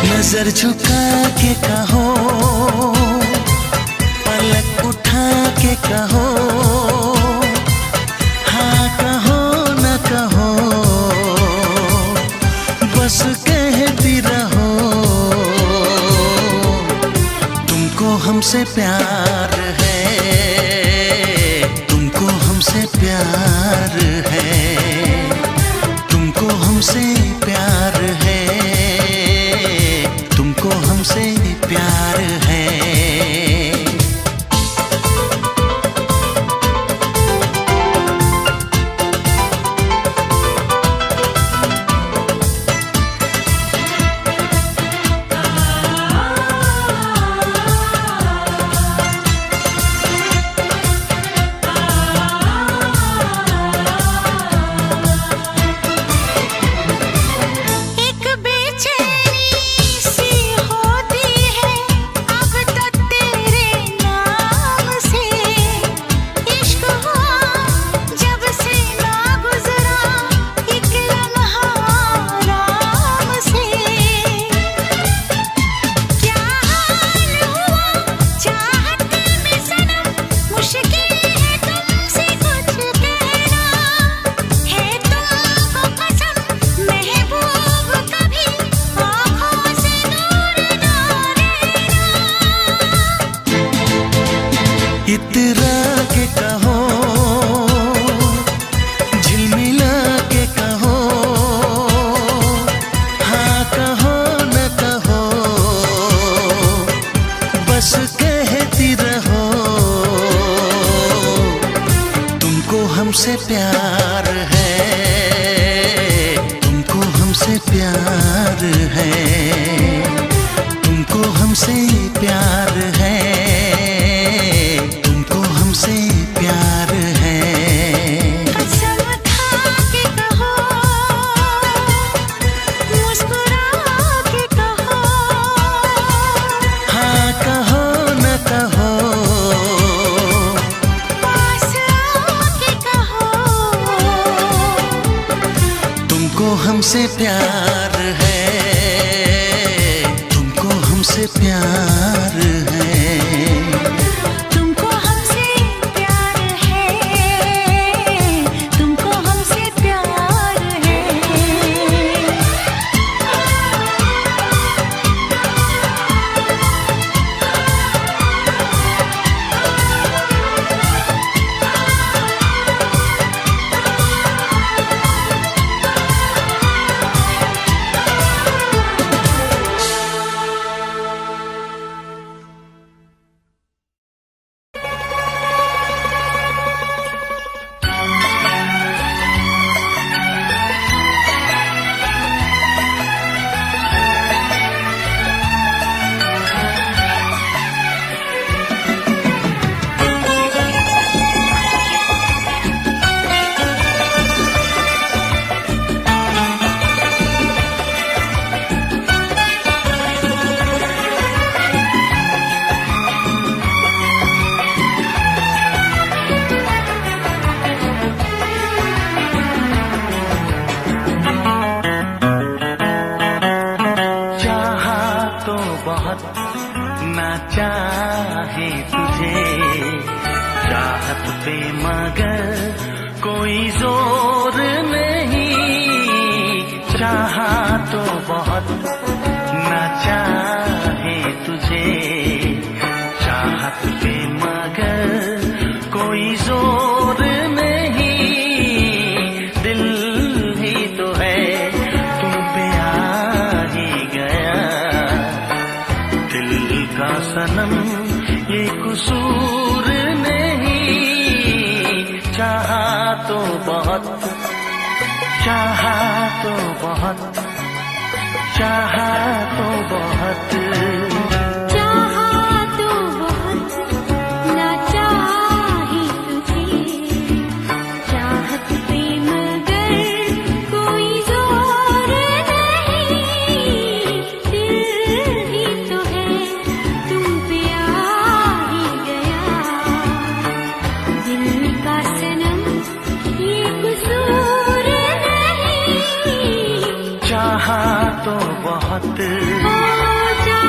नजर झुका के कहो, पलक उठा के कहो, हाँ कहो न कहो, बस कहती रहो तुमको हमसे प्यार है, तुमको हमसे प्यार है, तुमको हमसे प्यार है, तुमको हमसे प्यार है। इतरा के कहो, झिलमिला के कहो, हाँ कहो न कहती रहो, तुमको हमसे प्यार है, तुमको हमसे प्यार है, तुमको हमसे प्यार है, तुमको हमसे प्यार है। कसम खा के कहो, मुस्कुरा के कहो, हाँ कहो न कहो, पास आके कहो, तुमको हमसे प्यार है, तुमको हमसे प्यार है। तुमको हमसे प्यार है, तुमको हमसे प्यार है। ना चाहे तुझे चाहत पे मगर कोई जोर नहीं, चाहा तो बहुत ना चाहे तुझे चाहत पे मगर कोई जोर नहीं, दिल ही तो है तुम पे आ ही गया, दिल का सनम ये कसूर नहीं, चाहा तो बहुत, चाहा तो बहुत, चाहा तो बहुत, चाहा तो बहुत ना चाहे तुझे चाहत पे मगर कोई जोर नहीं, दिल ही तो है तुम पे आ ही गया, दिल का सनम ये कसूर नहीं, चाहा तो बहुत, हो जा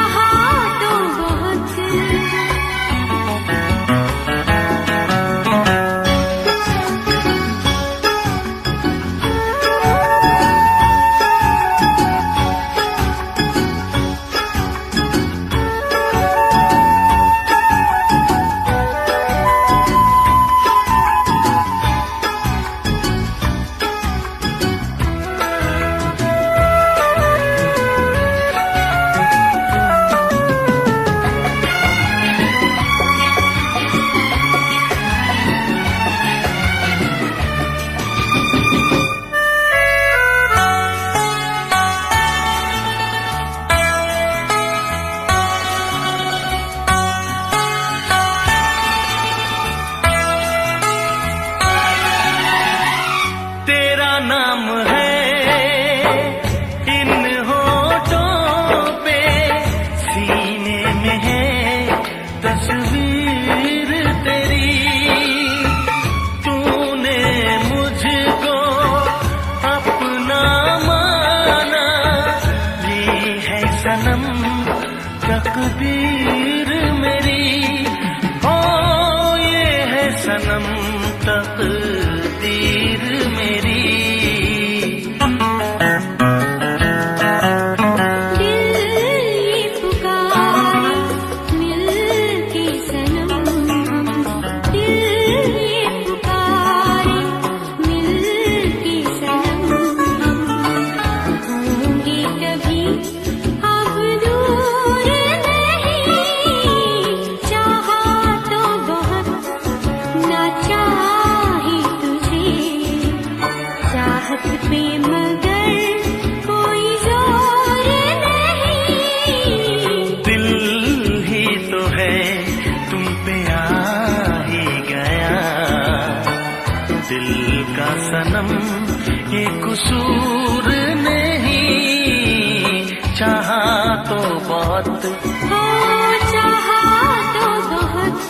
सनम ये कसूर नहीं, चाहा तो बहुत हो चाहा तो बहुत।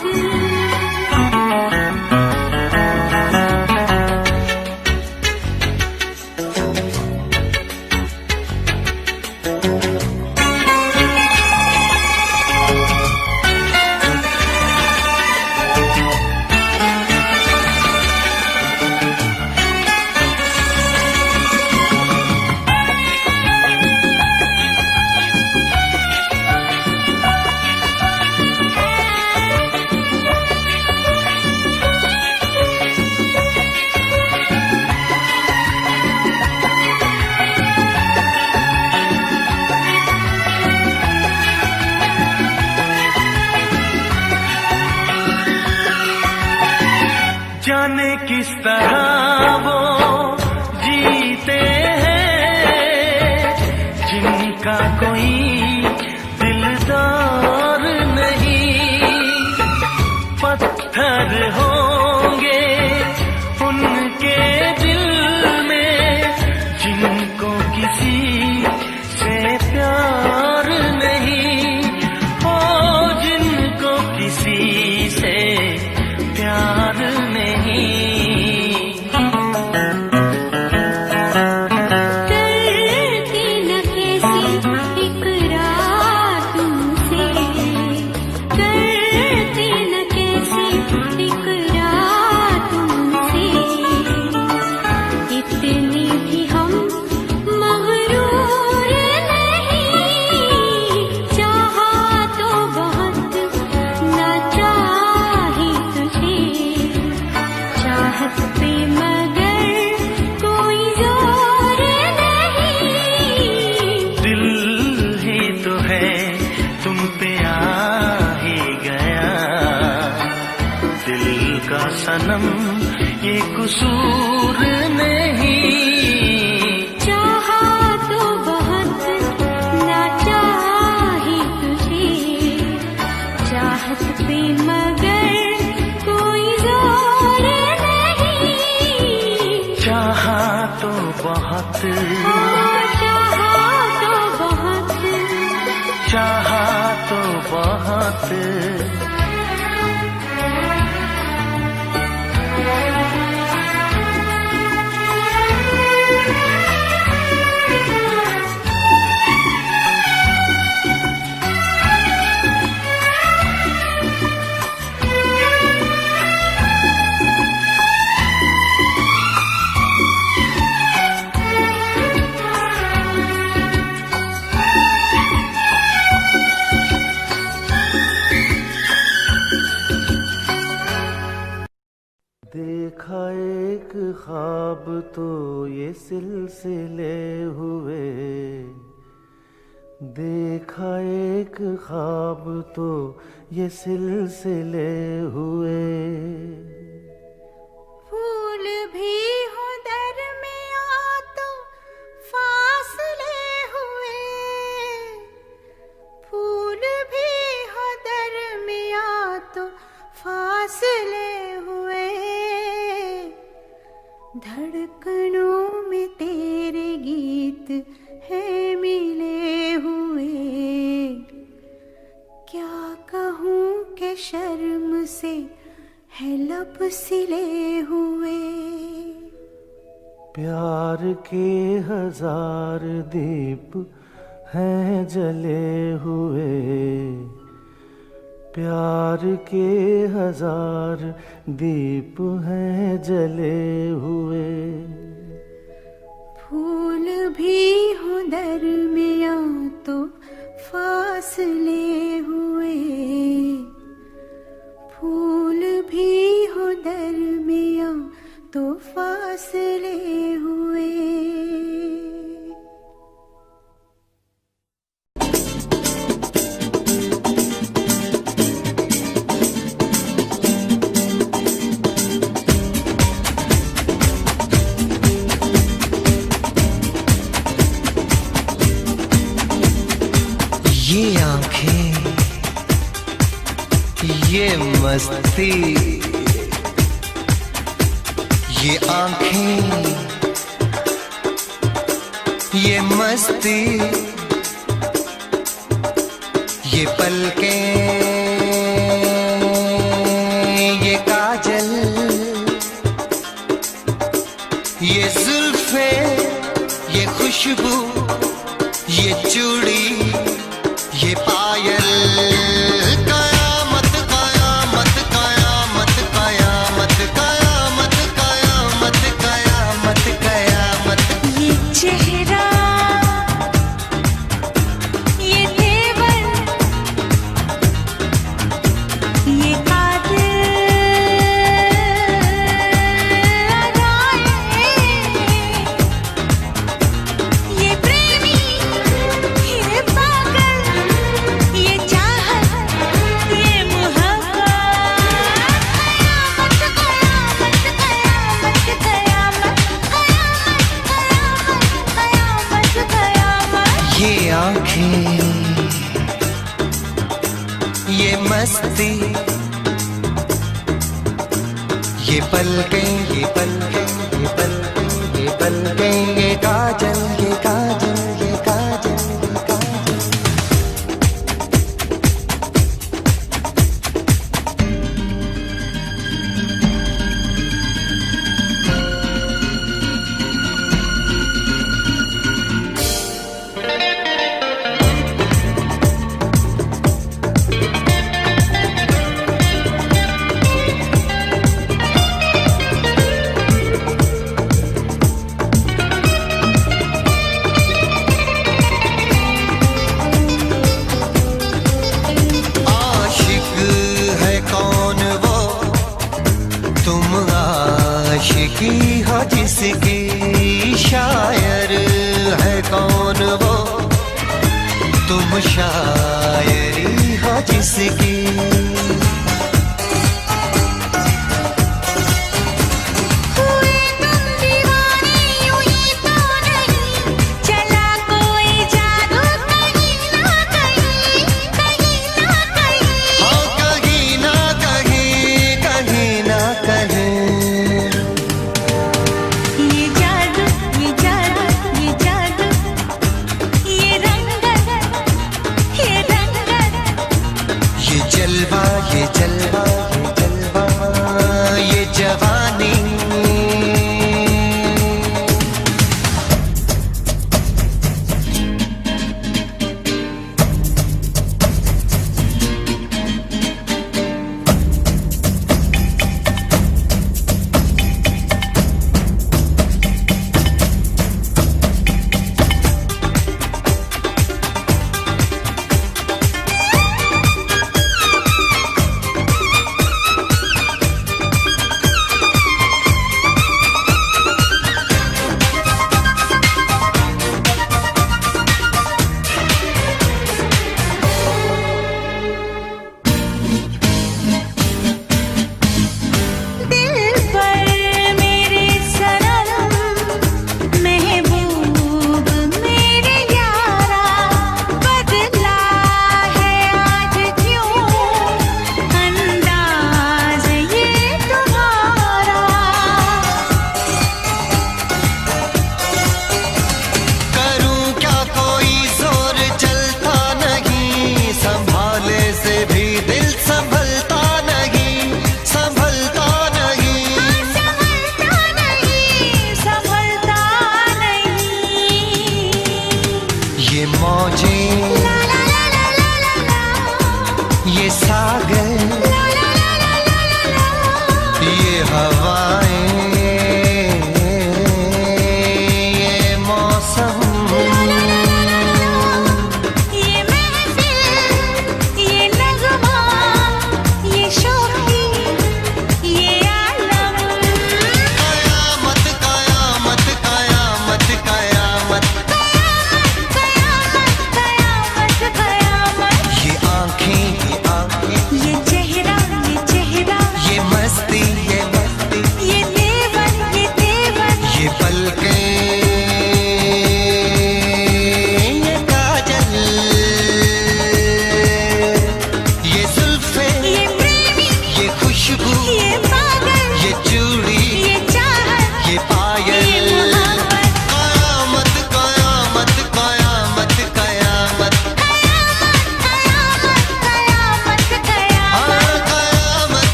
जाने किस तरह वो जीते हैं जिनका कोई दिलदार नहीं, पत्थर होंगे उनके दिल में जिनको किसी से प्यार नहीं, हो जिनको किसी से प्यार नहीं। करती न कैसी इकरार तुमसे, करती न कैसी इकरार तुमसे, इतनी भी हम मगरूर नहीं, चाहा तो बहुत ना चाहे तुझे, चाहत पे मगर कोई जोर नहीं, दिल ही तो है तुम पे आ ही गया, दिल का सनम ये कसूर नहीं, चाहा तो बहुत ना चाहे तुझे, चाहत पे मगर कोई जोर नहीं, चाहा तो बहुत, हो चाहा तो बहुत। चाहा तो बहुत। देखा एक ख्वाब तो ये सिलसिले हुए, देखा एक ख्वाब तो ये सिलसिले हुए, फूल भी हो दरमियां तो फासले हुए, फूल भी हो दरमियां तो फासले हुए, धड़कनों में तेरे गीत है मिले हुए, क्या कहूँ कि शर्म से है लब सिले हुए, प्यार के हजार दीप हैं जले हुए, प्यार के हजार दीप हैं जले हुए, फूल भी हो दरमियां तो फासले हुए, फूल भी हो दरमियां तो फासले हुए। ये आंखें, ये मस्ती, ये आंखें, ये मस्ती, ये पलकें, ये काजल, ये जुल्फे, ये खुशबू, ये चूड़ी, ये पायल, कयामत कयामत कयामत कयामत कयामत कयामत कयामत कयामत। ये चेहरा, ये तेवर, ये कातिल अदाएं, ये प्रेमी, ये पागल, ये चाहत, ये मोहब्बत, कयामत कयामत कयामत कयामत कयामत कयामत कयामत। ये आंखें, ये मस्ती, ये पलकें, ये पलकें, ये पलकें, ये पलकें, ये काजल, ये काजल, ये काजल, ये काजल। आशिक है कौन वो, तुम आशिकी हो जिसकी, शायर है कौन वो, तुम शायरी हो जिसकी। हुए तुम दीवाने यूं ही तो नहीं, चला कोई जादू कहीं ना कहीं, कहीं ना कहीं। हाँ कहीं ना कहीं, कहीं ना कहीं। ये जादू, ये जादू, ये जादू, ये रंगत, ये रंगत, ये जलवा, ये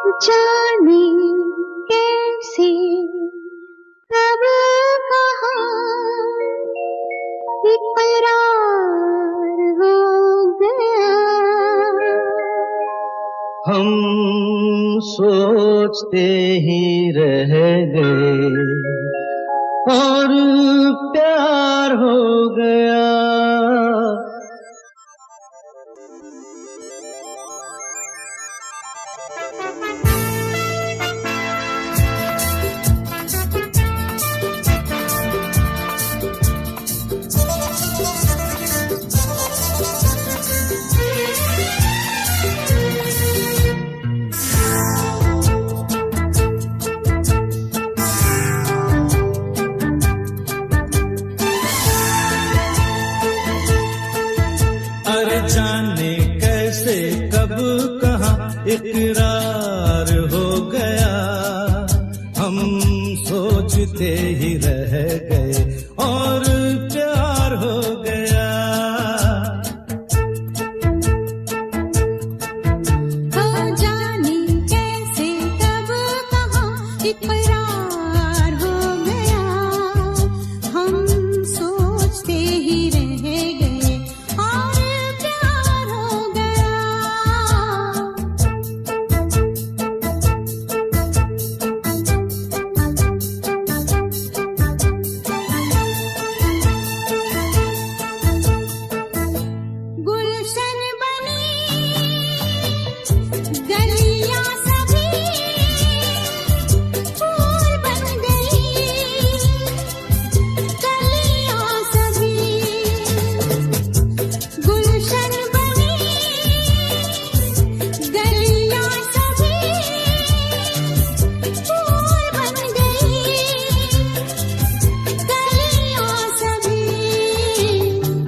जाने कैसे कब कहाँ इकरार हो गया। हम सोचते ही रह गए और प्यार हो गया। जाने कैसे कब कहाँ इकरार हो गया। हम सोचते ही रह गए और प्यार हो गया। जाने कैसे कब कहाँ इकरार हो गया। हम सोचते ही रह गए और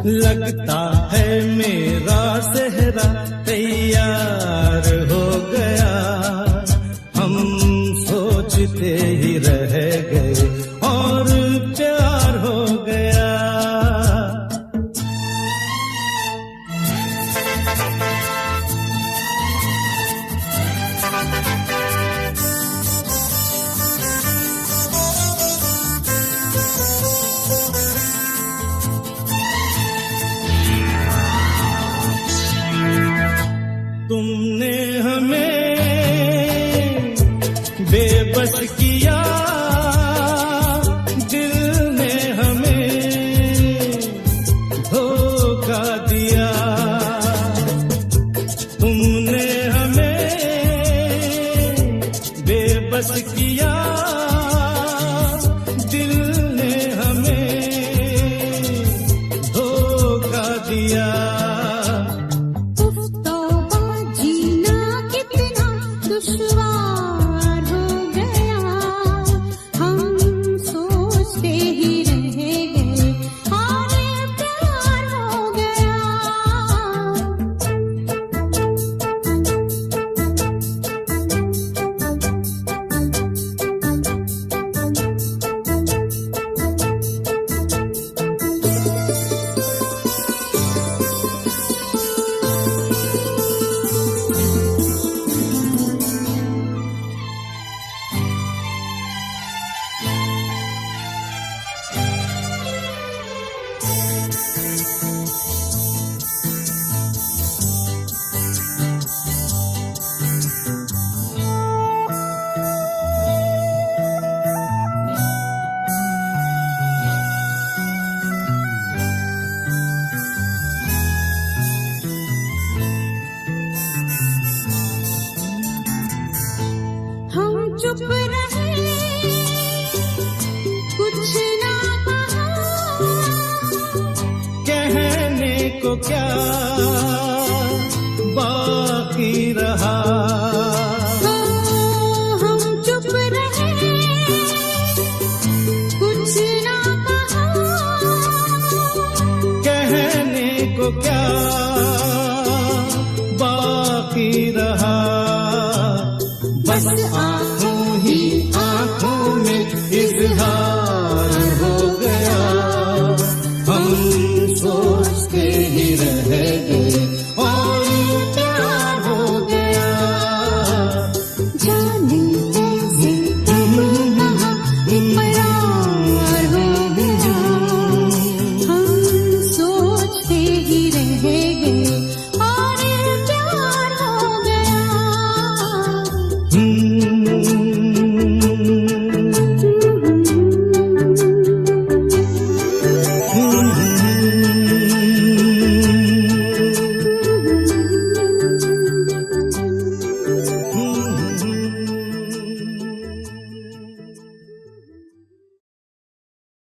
लगता है मेरा सेहरा तैयार हो गया। हम सोचते ही रह गए और प्यार हो गया। तुमने हमें बेबस किया, दिल ने हमें धोखा दिया। तुमने हमें बेबस किया, दिल ने हमें धोखा दिया। दुश्वार हो गया। हम सोचते ही रह गए और प्यार हो गया। चुप रहे, कुछ ना कहा, कहने को क्या बाकी रहा। हम चुप रहे, कुछ ना कहा, कहने को क्या बाकी रहा। बस आंखों ही आंखों में इज़हार